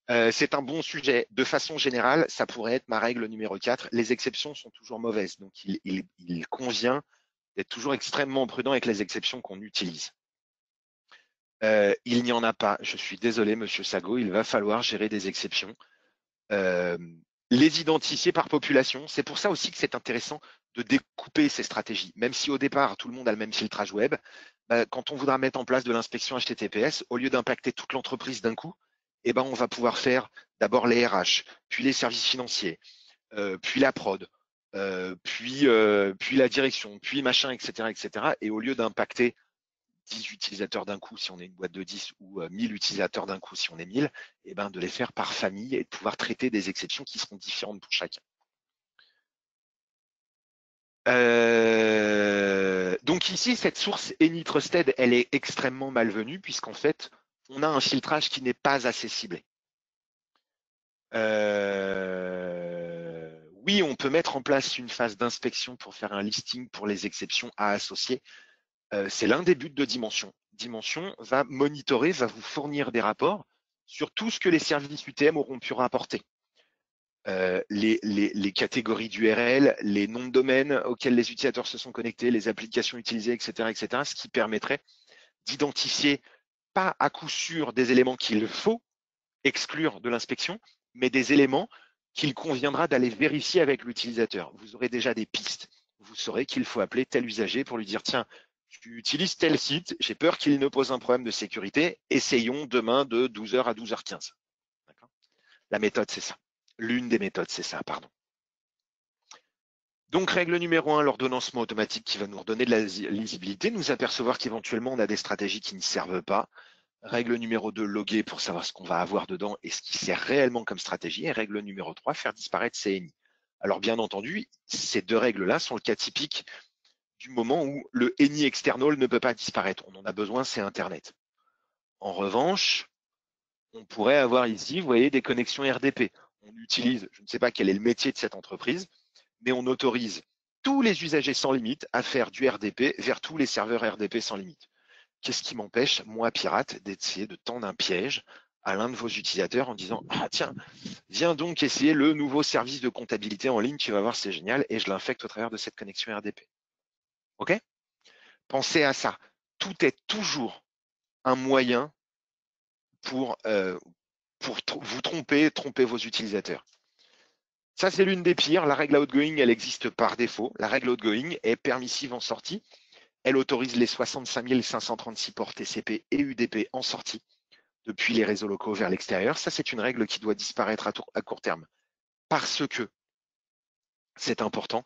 C'est un bon sujet. De façon générale, ça pourrait être ma règle numéro 4. Les exceptions sont toujours mauvaises. Donc, il convient d'être toujours extrêmement prudent avec les exceptions qu'on utilise. Il n'y en a pas. Je suis désolé, Monsieur Sago. Il va falloir gérer des exceptions. Les identifier par population. C'est pour ça aussi que c'est intéressant de découper ces stratégies. Même si au départ, tout le monde a le même filtrage web, quand on voudra mettre en place de l'inspection HTTPS, au lieu d'impacter toute l'entreprise d'un coup, on va pouvoir faire d'abord les RH, puis les services financiers, puis la prod, puis la direction, puis machin, etc., etc. Et au lieu d'impacter 10 utilisateurs d'un coup si on est une boîte de 10 ou 1000 utilisateurs d'un coup si on est 1000, de les faire par famille et de pouvoir traiter des exceptions qui seront différentes pour chacun. Donc ici, cette source AnyTrusted, elle est extrêmement malvenue puisqu'en fait, on a un filtrage qui n'est pas assez ciblé. Oui, on peut mettre en place une phase d'inspection pour faire un listing pour les exceptions à associer. C'est l'un des buts de Dimension. Dimension va monitorer, va vous fournir des rapports sur tout ce que les services UTM auront pu rapporter. Les catégories d'URL, les noms de domaine auxquels les utilisateurs se sont connectés, les applications utilisées, etc., etc., ce qui permettrait d'identifier pas à coup sûr des éléments qu'il faut exclure de l'inspection, mais des éléments qu'il conviendra d'aller vérifier avec l'utilisateur. Vous aurez déjà des pistes. Vous saurez qu'il faut appeler tel usager pour lui dire, tiens, tu utilises tel site, j'ai peur qu'il ne pose un problème de sécurité, essayons demain de 12h à 12h15. La méthode, c'est ça. L'une des méthodes, c'est ça, pardon. Donc, règle numéro 1, l'ordonnancement automatique qui va nous redonner de la lisibilité, nous apercevoir qu'éventuellement, on a des stratégies qui ne servent pas. Règle numéro 2, loguer pour savoir ce qu'on va avoir dedans et ce qui sert réellement comme stratégie. Et règle numéro 3, faire disparaître CNI. Alors, bien entendu, ces deux règles-là sont le cas typique du moment où le ENI external ne peut pas disparaître. On en a besoin, c'est Internet. En revanche, on pourrait avoir ici, vous voyez, des connexions RDP. On utilise, je ne sais pas quel est le métier de cette entreprise, mais on autorise tous les usagers sans limite à faire du RDP vers tous les serveurs RDP sans limite. Qu'est-ce qui m'empêche, moi, pirate, d'essayer de tendre un piège à l'un de vos utilisateurs en disant « Ah tiens, viens donc essayer le nouveau service de comptabilité en ligne, tu vas voir, c'est génial, et je l'infecte au travers de cette connexion RDP. » OK? Pensez à ça. Tout est toujours un moyen pour vous tromper vos utilisateurs. Ça, c'est l'une des pires. La règle outgoing, elle existe par défaut. La règle outgoing est permissive en sortie. Elle autorise les 65 536 ports TCP et UDP en sortie depuis les réseaux locaux vers l'extérieur. Ça, c'est une règle qui doit disparaître à court terme. Parce que c'est important,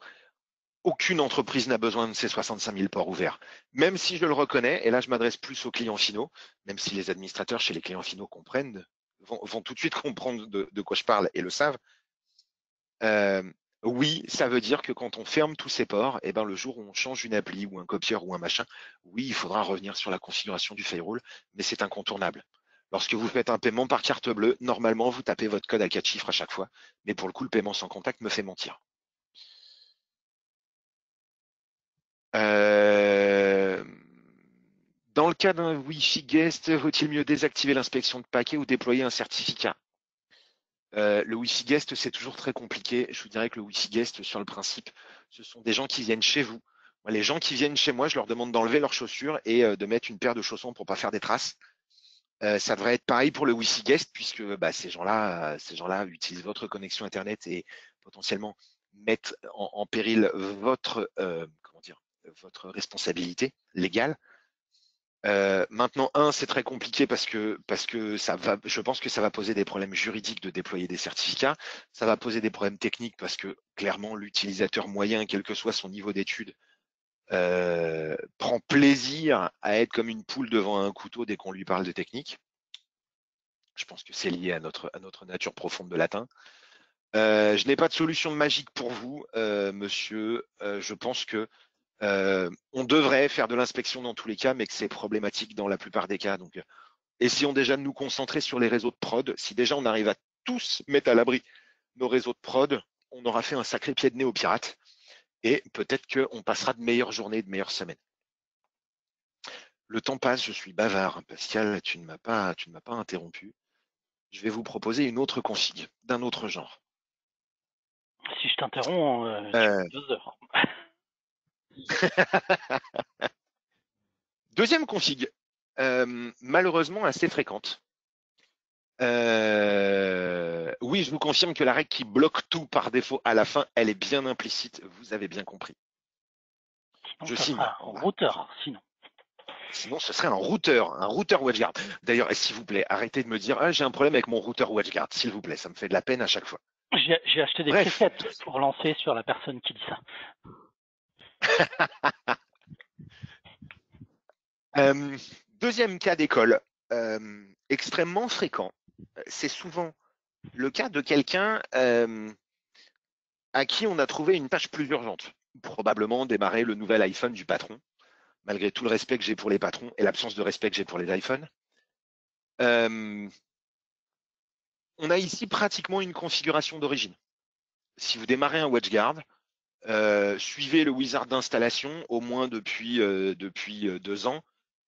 aucune entreprise n'a besoin de ces 65 000 ports ouverts. Même si je le reconnais, et là je m'adresse plus aux clients finaux, même si les administrateurs chez les clients finaux comprennent, vont tout de suite comprendre de quoi je parle et le savent. Oui, ça veut dire que quand on ferme tous ces ports, eh ben, le jour où on change une appli ou un copieur ou un machin, oui, il faudra revenir sur la configuration du firewall, mais c'est incontournable. Lorsque vous faites un paiement par carte bleue, normalement, vous tapez votre code à 4 chiffres à chaque fois, mais pour le coup, le paiement sans contact me fait mentir. Dans le cas d'un Wi-Fi guest, vaut-il mieux désactiver l'inspection de paquets ou déployer un certificat? Le Wi-Fi guest, c'est toujours très compliqué. Je vous dirais que le Wi-Fi guest, sur le principe, ce sont des gens qui viennent chez vous. Les gens qui viennent chez moi, je leur demande d'enlever leurs chaussures et de mettre une paire de chaussons pour pas faire des traces. Ça devrait être pareil pour le Wi-Fi guest, puisque ces gens-là utilisent votre connexion Internet et potentiellement mettent en péril votre responsabilité légale. Maintenant, c'est très compliqué parce que je pense que ça va poser des problèmes juridiques de déployer des certificats. Ça va poser des problèmes techniques parce que clairement, l'utilisateur moyen, quel que soit son niveau d'études, prend plaisir à être comme une poule devant un couteau dès qu'on lui parle de technique. Je pense que c'est lié à notre nature profonde de latin. Je n'ai pas de solution magique pour vous, monsieur. Je pense que on devrait faire de l'inspection dans tous les cas, mais que c'est problématique dans la plupart des cas. Donc, essayons déjà de nous concentrer sur les réseaux de prod. Si déjà on arrive à tous mettre à l'abri nos réseaux de prod, on aura fait un sacré pied de nez aux pirates. Et peut-être qu'on passera de meilleures journées, de meilleures semaines. Le temps passe, je suis bavard. Pascal, tu ne m'as pas interrompu. Je vais vous proposer une autre config, d'un autre genre. Si je t'interromps, tu fais 2 heures. Deuxième config, malheureusement assez fréquente. Oui, je vous confirme que la règle qui bloque tout par défaut à la fin, elle est bien implicite. Vous avez bien compris. Sinon, Je ça signe. sera un routeur, sinon. Sinon, ce serait un routeur WatchGuard. D'ailleurs, s'il vous plaît, arrêtez de me dire j'ai un problème avec mon routeur WatchGuard, s'il vous plaît, ça me fait de la peine à chaque fois. J'ai acheté des Bref. presets pour lancer sur la personne qui dit ça. Deuxième cas d'école, extrêmement fréquent. C'est souvent le cas de quelqu'un à qui on a trouvé une tâche plus urgente. Probablement démarrer le nouvel iPhone du patron, malgré tout le respect que j'ai pour les patrons et l'absence de respect que j'ai pour les iPhones. On a ici pratiquement une configuration d'origine. Si vous démarrez un WatchGuard, suivez le wizard d'installation, au moins depuis 2 ans,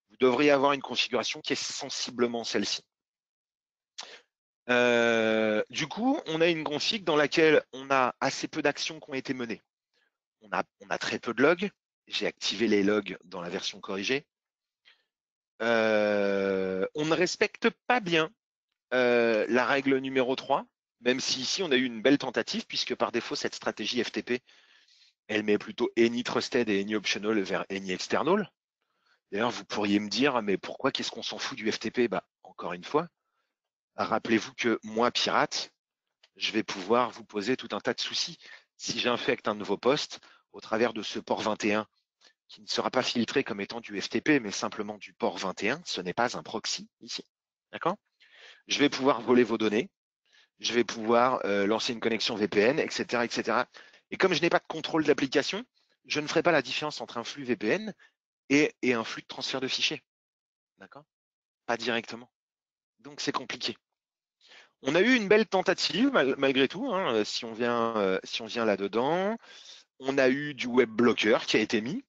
vous devriez avoir une configuration qui est sensiblement celle-ci. Du coup, on a une config dans laquelle on a assez peu d'actions qui ont été menées. On a très peu de logs. J'ai activé les logs dans la version corrigée. On ne respecte pas bien la règle numéro 3, même si ici on a eu une belle tentative, puisque par défaut, cette stratégie FTP, elle met plutôt any trusted et any optional vers any external. D'ailleurs, vous pourriez me dire, mais pourquoi qu'est-ce qu'on s'en fout du FTP? Encore une fois, rappelez-vous que moi, pirate, je vais pouvoir vous poser tout un tas de soucis. Si j'infecte un nouveau poste au travers de ce port 21, qui ne sera pas filtré comme étant du FTP, mais simplement du port 21, ce n'est pas un proxy ici. D'accord? Je vais pouvoir voler vos données, je vais pouvoir lancer une connexion VPN, etc., etc. Et comme je n'ai pas de contrôle d'application, je ne ferai pas la différence entre un flux VPN et un flux de transfert de fichiers. D'accord? Pas directement. Donc c'est compliqué. On a eu une belle tentative malgré tout, hein, si on vient là-dedans. On a eu du web blocker qui a été mis.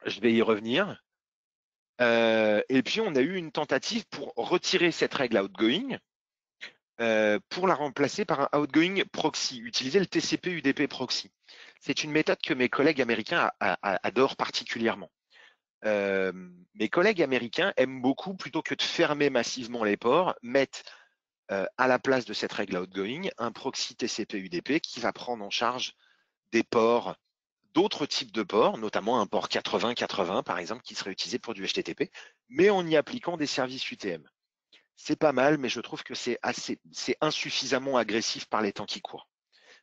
Je vais y revenir. Et puis on a eu une tentative pour retirer cette règle outgoing pour la remplacer par un outgoing proxy, utiliser le TCP UDP proxy. C'est une méthode que mes collègues américains adorent particulièrement. Mes collègues américains aiment beaucoup, plutôt que de fermer massivement les ports, mettre à la place de cette règle outgoing un proxy TCP UDP qui va prendre en charge des ports, d'autres types de ports, notamment un port 80-80 par exemple, qui serait utilisé pour du HTTP, mais en y appliquant des services UTM. c'est pas mal, mais je trouve que c'est insuffisamment agressif par les temps qui courent.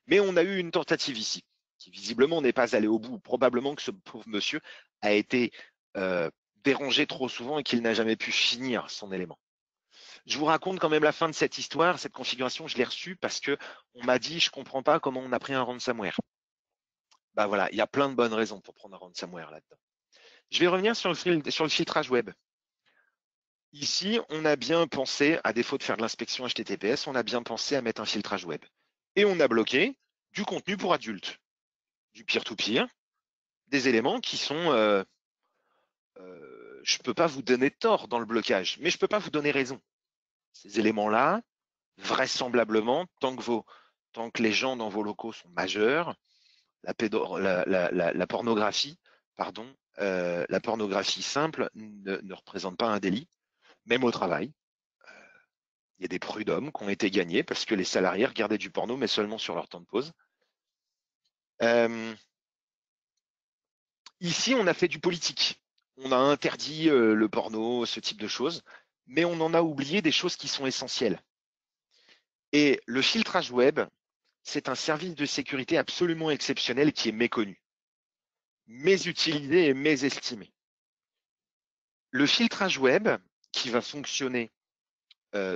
Mais on a eu une tentative ici, qui visiblement n'est pas allée au bout. Probablement que ce pauvre monsieur a été dérangé trop souvent et qu'il n'a jamais pu finir son élément. Je vous raconte quand même la fin de cette histoire. Cette configuration, je l'ai reçue parce que on m'a dit, je comprends pas comment on a pris un ransomware. Bah voilà, il y a plein de bonnes raisons pour prendre un ransomware là-dedans. Je vais revenir sur le filtrage web. Ici, on a bien pensé, à défaut de faire de l'inspection HTTPS, on a bien pensé à mettre un filtrage web. Et on a bloqué du contenu pour adultes, du peer-to-peer, des éléments qui sont... je ne peux pas vous donner tort dans le blocage, mais je ne peux pas vous donner raison. Ces éléments-là, vraisemblablement, tant que les gens dans vos locaux sont majeurs, la pornographie, pardon, la pornographie simple ne représente pas un délit, même au travail. Il y a des prud'hommes qui ont été gagnés parce que les salariés regardaient du porno, mais seulement sur leur temps de pause. Ici, on a fait du politique. On a interdit le porno, ce type de choses, mais on en a oublié des choses qui sont essentielles. Et le filtrage web, c'est un service de sécurité absolument exceptionnel qui est méconnu, mésutilisé et mésestimé. Le filtrage web, qui va fonctionner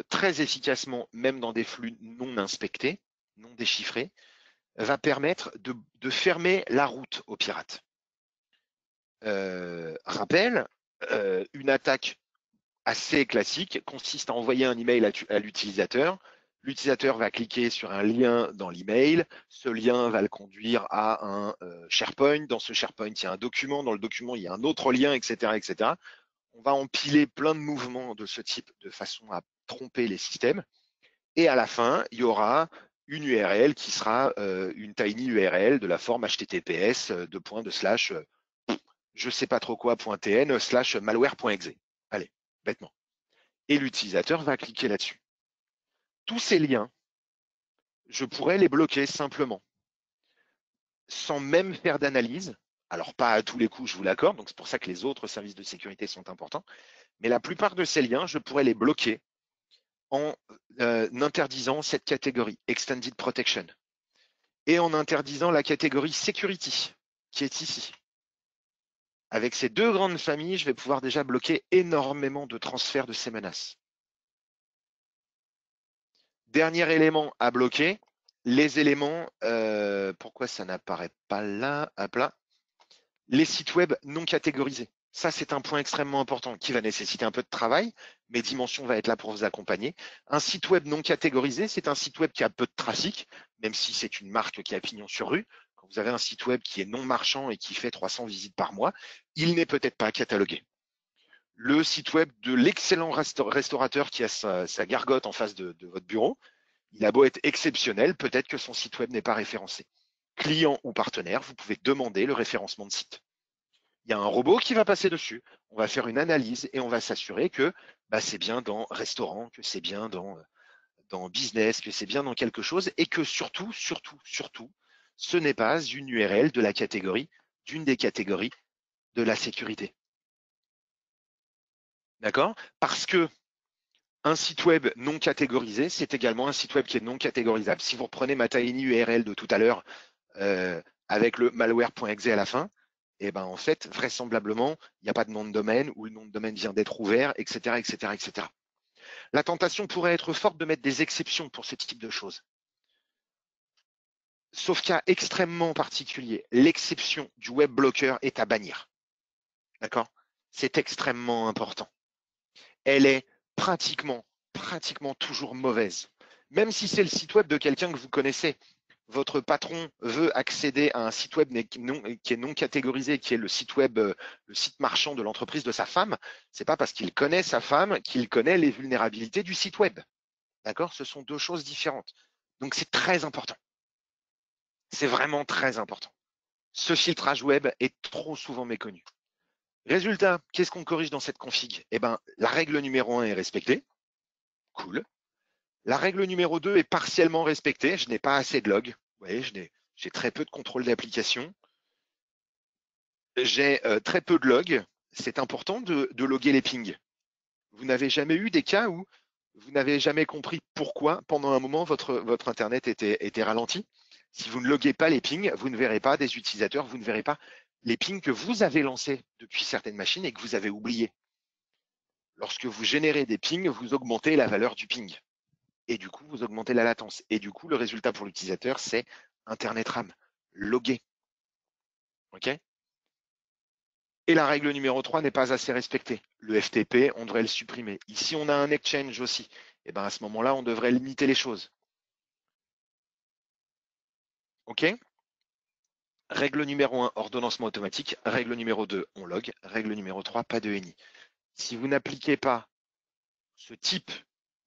très efficacement, même dans des flux non inspectés, non déchiffrés, va permettre de fermer la route aux pirates. Rappel, une attaque assez classique consiste à envoyer un email à l'utilisateur. L'utilisateur va cliquer sur un lien dans l'email. Ce lien va le conduire à un SharePoint. Dans ce SharePoint, il y a un document. Dans le document, il y a un autre lien, etc., etc. On va empiler plein de mouvements de ce type de façon à tromper les systèmes. Et à la fin, il y aura une URL qui sera une tiny URL de la forme HTTPS je sais pas trop quoi.tn / malware.exe. Allez, bêtement. Et l'utilisateur va cliquer là-dessus. Tous ces liens, je pourrais les bloquer simplement, sans même faire d'analyse. Alors, pas à tous les coups, je vous l'accorde, donc c'est pour ça que les autres services de sécurité sont importants. Mais la plupart de ces liens, je pourrais les bloquer en interdisant cette catégorie, Extended Protection, et en interdisant la catégorie Security, qui est ici. Avec ces deux grandes familles, je vais pouvoir déjà bloquer énormément de transferts de ces menaces. Dernier élément à bloquer, les éléments, pourquoi ça n'apparaît pas là, à plat, les sites web non catégorisés. Ça, c'est un point extrêmement important qui va nécessiter un peu de travail, mais Dimension va être là pour vous accompagner. Un site web non catégorisé, c'est un site web qui a peu de trafic, même si c'est une marque qui a pignon sur rue. Quand vous avez un site web qui est non marchand et qui fait 300 visites par mois, il n'est peut-être pas catalogué. Le site web de l'excellent restaurateur qui a sa gargote en face de votre bureau, il a beau être exceptionnel, peut-être que son site web n'est pas référencé. Client ou partenaire, vous pouvez demander le référencement de site. Il y a un robot qui va passer dessus. On va faire une analyse et on va s'assurer que c'est bien dans restaurant, que c'est bien dans business, que c'est bien dans quelque chose et que surtout, ce n'est pas une URL de la catégorie, d'une des catégories de la sécurité. D'accord? Parce que un site web non catégorisé, c'est également un site web qui est non catégorisable. Si vous reprenez ma tiny URL de tout à l'heure avec le malware.exe à la fin, en fait, vraisemblablement, il n'y a pas de nom de domaine ou le nom de domaine vient d'être ouvert, etc., etc., etc. La tentation pourrait être forte de mettre des exceptions pour ce type de choses. Sauf cas extrêmement particulier, l'exception du web blocker est à bannir. D'accord? C'est extrêmement important. Elle est pratiquement toujours mauvaise. Même si c'est le site web de quelqu'un que vous connaissez, votre patron veut accéder à un site web qui est non catégorisé, qui est le site web, le site marchand de l'entreprise de sa femme, c'est pas parce qu'il connaît sa femme qu'il connaît les vulnérabilités du site web. D'accord? Ce sont deux choses différentes. Donc c'est très important. C'est vraiment très important. Ce filtrage web est trop souvent méconnu. Résultat, qu'est-ce qu'on corrige dans cette config? La règle numéro 1 est respectée. Cool. La règle numéro 2 est partiellement respectée. Je n'ai pas assez de logs. Vous voyez, j'ai très peu de contrôle d'application. J'ai très peu de logs. C'est important de loguer les pings. Vous n'avez jamais eu des cas où vous n'avez jamais compris pourquoi, pendant un moment, votre Internet était ralenti. Si vous ne loguez pas les pings, vous ne verrez pas des utilisateurs, vous ne verrez pas les pings que vous avez lancés depuis certaines machines et que vous avez oubliés. Lorsque vous générez des pings, vous augmentez la valeur du ping. Et du coup, vous augmentez la latence. Et du coup, le résultat pour l'utilisateur, c'est Internet RAM, logué. OK ? Et la règle numéro 3 n'est pas assez respectée. Le FTP, on devrait le supprimer. Ici, on a un exchange aussi. Et bien à ce moment-là, on devrait limiter les choses. OK ? Règle numéro 1, ordonnancement automatique. Règle numéro 2, on log. Règle numéro 3, pas de NI. Si vous n'appliquez pas ce type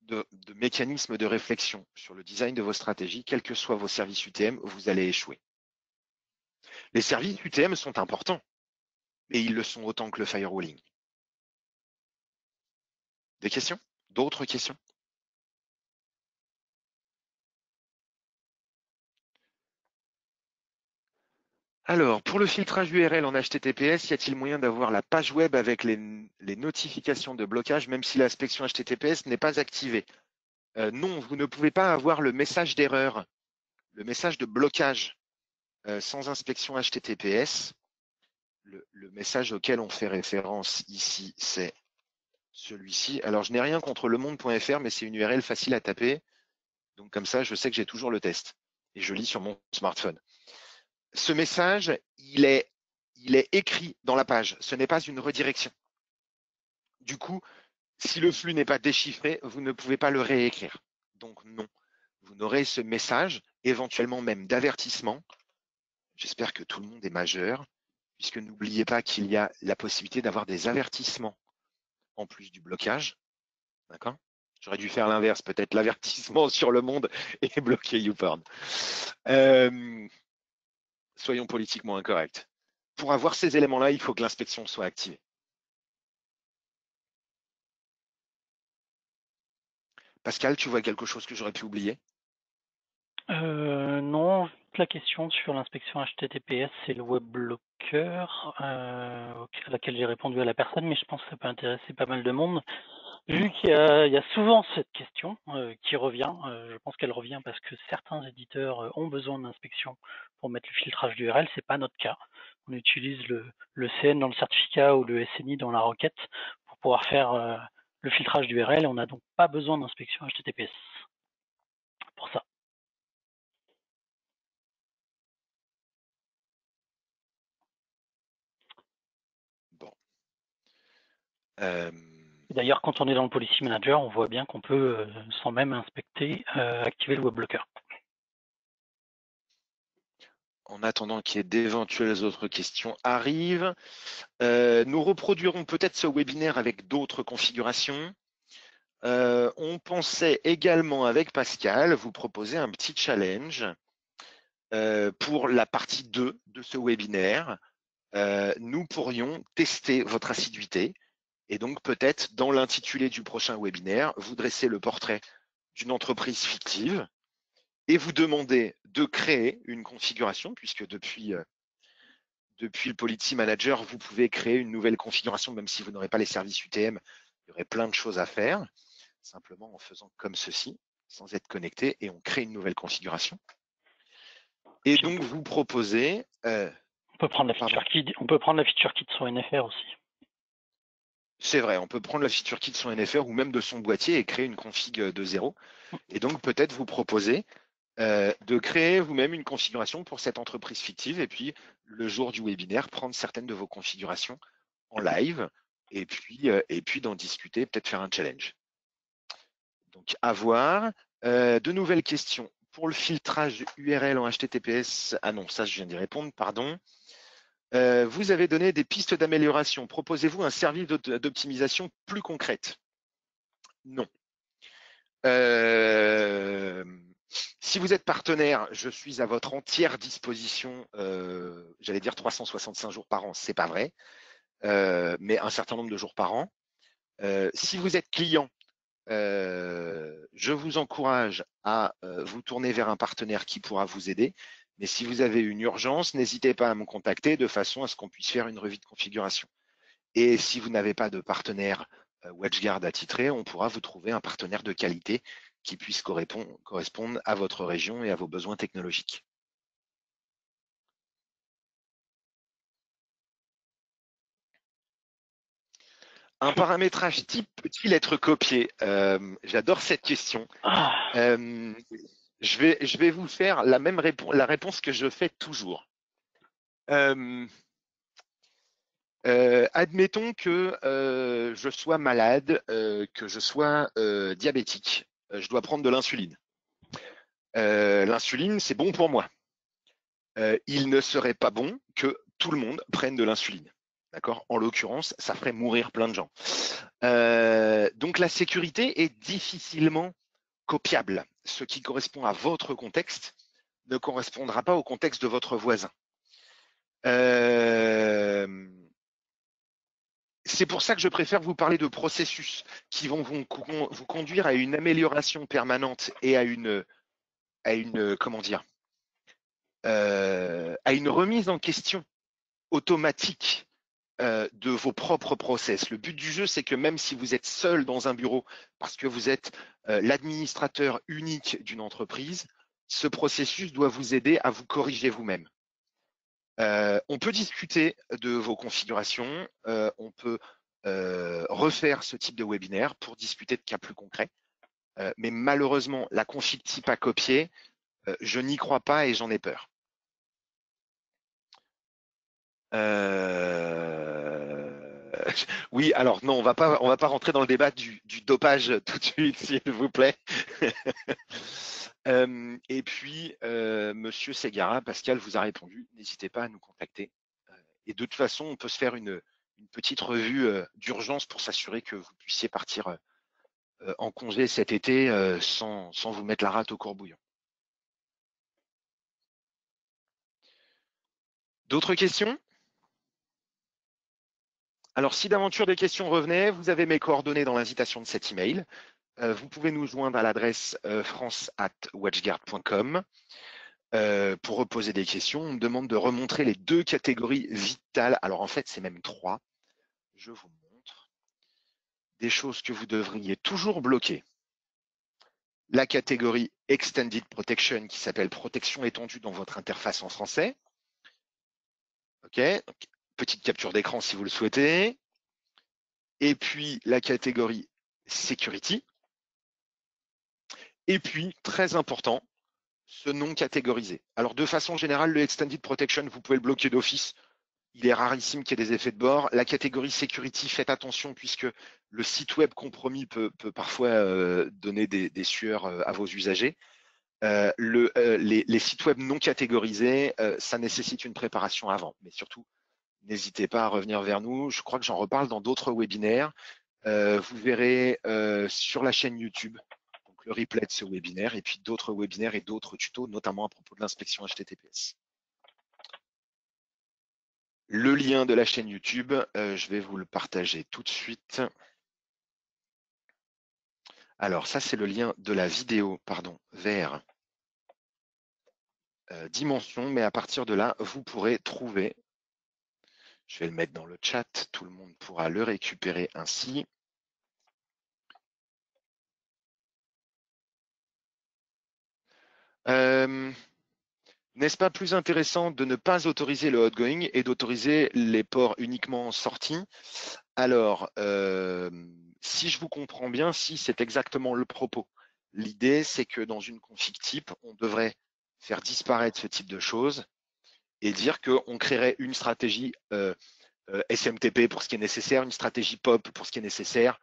de mécanisme de réflexion sur le design de vos stratégies, quels que soient vos services UTM, vous allez échouer. Les services UTM sont importants, et ils le sont autant que le firewalling. Des questions? D'autres questions? Alors, pour le filtrage URL en HTTPS, y a-t-il moyen d'avoir la page web avec les notifications de blocage, même si l'inspection HTTPS n'est pas activée? Non, vous ne pouvez pas avoir le message d'erreur, le message de blocage sans inspection HTTPS. Le message auquel on fait référence ici, c'est celui-ci. Alors, je n'ai rien contre lemonde.fr, mais c'est une URL facile à taper. Donc, comme ça, je sais que j'ai toujours le test. Et je lis sur mon smartphone. Ce message, il est écrit dans la page. Ce n'est pas une redirection. Du coup, si le flux n'est pas déchiffré, vous ne pouvez pas le réécrire. Donc, non. Vous n'aurez ce message, éventuellement même d'avertissement. J'espère que tout le monde est majeur, puisque n'oubliez pas qu'il y a la possibilité d'avoir des avertissements en plus du blocage. D'accord ? J'aurais dû faire l'inverse, peut-être l'avertissement sur le monde et bloquer YouPorn. Soyons politiquement incorrects. Pour avoir ces éléments-là, il faut que l'inspection soit activée. Pascal, tu vois quelque chose que j'aurais pu oublier? Non, la question sur l'inspection HTTPS, c'est le web blocker, à laquelle j'ai répondu à la personne, mais je pense que ça peut intéresser pas mal de monde. Vu qu'il y a souvent cette question qui revient, je pense qu'elle revient parce que certains éditeurs ont besoin d'inspection pour mettre le filtrage d'URL, c'est pas notre cas. On utilise le CN dans le certificat ou le SNI dans la requête pour pouvoir faire le filtrage d'URL, on n'a donc pas besoin d'inspection HTTPS pour ça. Bon. D'ailleurs, quand on est dans le Policy Manager, on voit bien qu'on peut, sans même inspecter, activer le web blocker. En attendant qu'il y ait d'éventuelles autres questions arrivent, nous reproduirons peut-être ce webinaire avec d'autres configurations. On pensait également avec Pascal vous proposer un petit challenge pour la partie 2 de ce webinaire. Nous pourrions tester votre assiduité et donc peut-être dans l'intitulé du prochain webinaire, vous dresser le portrait d'une entreprise fictive et vous demander de créer une configuration, puisque depuis le Policy Manager, vous pouvez créer une nouvelle configuration, même si vous n'aurez pas les services UTM, il y aurait plein de choses à faire, simplement en faisant comme ceci, sans être connecté, et on crée une nouvelle configuration. Et donc, vous proposez… on peut prendre la feature kit, sur NFR aussi. C'est vrai, on peut prendre la feature kit sur NFR ou même de son boîtier et créer une config de zéro. Et donc, peut-être vous proposer de créer vous-même une configuration pour cette entreprise fictive et puis, le jour du webinaire, prendre certaines de vos configurations en live et puis d'en discuter, peut-être faire un challenge. Donc, à voir. De nouvelles questions. Pour le filtrage URL en HTTPS, ah non, ça je viens d'y répondre, pardon. Vous avez donné des pistes d'amélioration. Proposez-vous un service d'optimisation plus concrète? Non. Si vous êtes partenaire, je suis à votre entière disposition, j'allais dire 365 jours par an, c'est pas vrai, mais un certain nombre de jours par an. Si vous êtes client, je vous encourage à vous tourner vers un partenaire qui pourra vous aider. Mais si vous avez une urgence, n'hésitez pas à me contacter de façon à ce qu'on puisse faire une revue de configuration. Et si vous n'avez pas de partenaire WatchGuard attitré, on pourra vous trouver un partenaire de qualité qui puisse correspondre à votre région et à vos besoins technologiques. Un paramétrage type peut-il être copié? J'adore cette question. Je vais vous faire la même la réponse que je fais toujours. Admettons que je sois malade, que je sois diabétique. Je dois prendre de l'insuline. L'insuline, c'est bon pour moi. Il ne serait pas bon que tout le monde prenne de l'insuline. D'accord? En l'occurrence, ça ferait mourir plein de gens. Donc la sécurité est difficilement copiable. Ce qui correspond à votre contexte ne correspondra pas au contexte de votre voisin. C'est pour ça que je préfère vous parler de processus qui vont vous conduire à une amélioration permanente et à une comment dire, à une remise en question automatique de vos propres process. Le but du jeu, c'est que même si vous êtes seul dans un bureau, parce que vous êtes l'administrateur unique d'une entreprise, ce processus doit vous aider à vous corriger vous-même. On peut discuter de vos configurations, on peut refaire ce type de webinaire pour discuter de cas plus concrets. Mais malheureusement, la config type à copier, je n'y crois pas et j'en ai peur. Oui, alors non, on va pas rentrer dans le débat du dopage tout de suite, s'il vous plaît. Et puis, Monsieur Segara, Pascal vous a répondu. N'hésitez pas à nous contacter. Et de toute façon, on peut se faire une petite revue d'urgence pour s'assurer que vous puissiez partir en congé cet été sans vous mettre la rate au courbouillon. D'autres questions? Alors, si d'aventure des questions revenaient, vous avez mes coordonnées dans l'invitation de cet email. Vous pouvez nous joindre à l'adresse france@watchguard.com. Pour reposer des questions, on me demande de remontrer les 2 catégories vitales. Alors en fait, c'est même 3. Je vous montre des choses que vous devriez toujours bloquer. La catégorie Extended Protection qui s'appelle protection étendue dans votre interface en français. OK, donc, petite capture d'écran si vous le souhaitez. Et puis la catégorie Security. Et puis, très important, ce non catégorisé. Alors de façon générale, le Extended Protection, vous pouvez le bloquer d'office. Il est rarissime qu'il y ait des effets de bord. La catégorie Security, faites attention puisque le site web compromis peut parfois donner des sueurs à vos usagers. Les sites web non catégorisés, ça nécessite une préparation avant. Mais surtout, n'hésitez pas à revenir vers nous. Je crois que j'en reparle dans d'autres webinaires. Vous verrez sur la chaîne YouTube donc le replay de ce webinaire et puis d'autres webinaires et d'autres tutos, notamment à propos de l'inspection HTTPS. Le lien de la chaîne YouTube, je vais vous le partager tout de suite. Alors, ça, c'est le lien de la vidéo, pardon, vers Dimension, mais à partir de là, vous pourrez trouver, je vais le mettre dans le chat, tout le monde pourra le récupérer ainsi. N'est-ce pas plus intéressant de ne pas autoriser le outgoing et d'autoriser les ports uniquement sortis? Alors, si je vous comprends bien, si c'est exactement le propos. L'idée, c'est que dans une config type, on devrait faire disparaître ce type de choses et dire qu'on créerait une stratégie SMTP pour ce qui est nécessaire, une stratégie POP pour ce qui est nécessaire,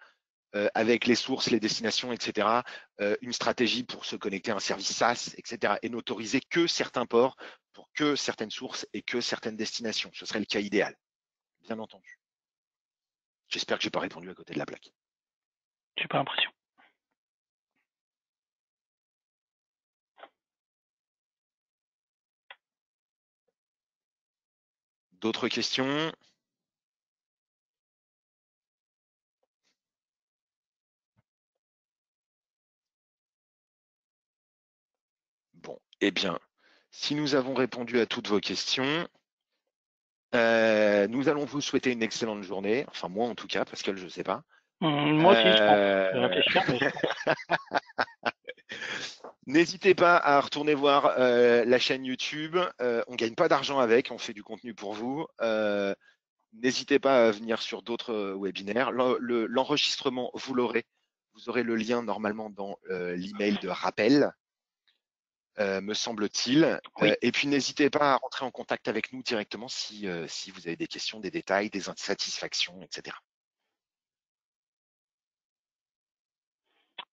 avec les sources, les destinations, etc. Une stratégie pour se connecter à un service SaaS, etc. Et n'autoriser que certains ports pour que certaines sources et que certaines destinations. Ce serait le cas idéal, bien entendu. J'espère que je n'ai pas répondu à côté de la plaque. J'ai pas l'impression. D'autres questions? Bon, eh bien, si nous avons répondu à toutes vos questions, nous allons vous souhaiter une excellente journée. Enfin, moi en tout cas, Pascal, je ne sais pas. Moi aussi, je pense. Je vais Euh, réfléchir, mais je pense. N'hésitez pas à retourner voir la chaîne YouTube. On gagne pas d'argent avec, on fait du contenu pour vous. N'hésitez pas à venir sur d'autres webinaires. L'enregistrement, vous l'aurez. Vous aurez le lien normalement dans l'email de rappel, me semble-t-il. Oui. Et puis n'hésitez pas à rentrer en contact avec nous directement si vous avez des questions, des détails, des insatisfactions, etc.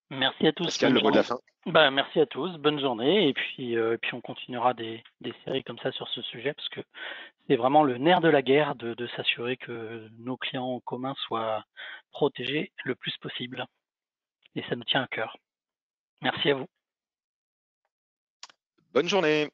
Merci à tous. Pascal, Bonne le mot de la journée. fin. Bah, merci à tous. Bonne journée. Et puis on continuera des séries comme ça sur ce sujet parce que c'est vraiment le nerf de la guerre de s'assurer que nos clients communs soient protégés le plus possible. Et ça nous tient à cœur. Merci à vous. Bonne journée.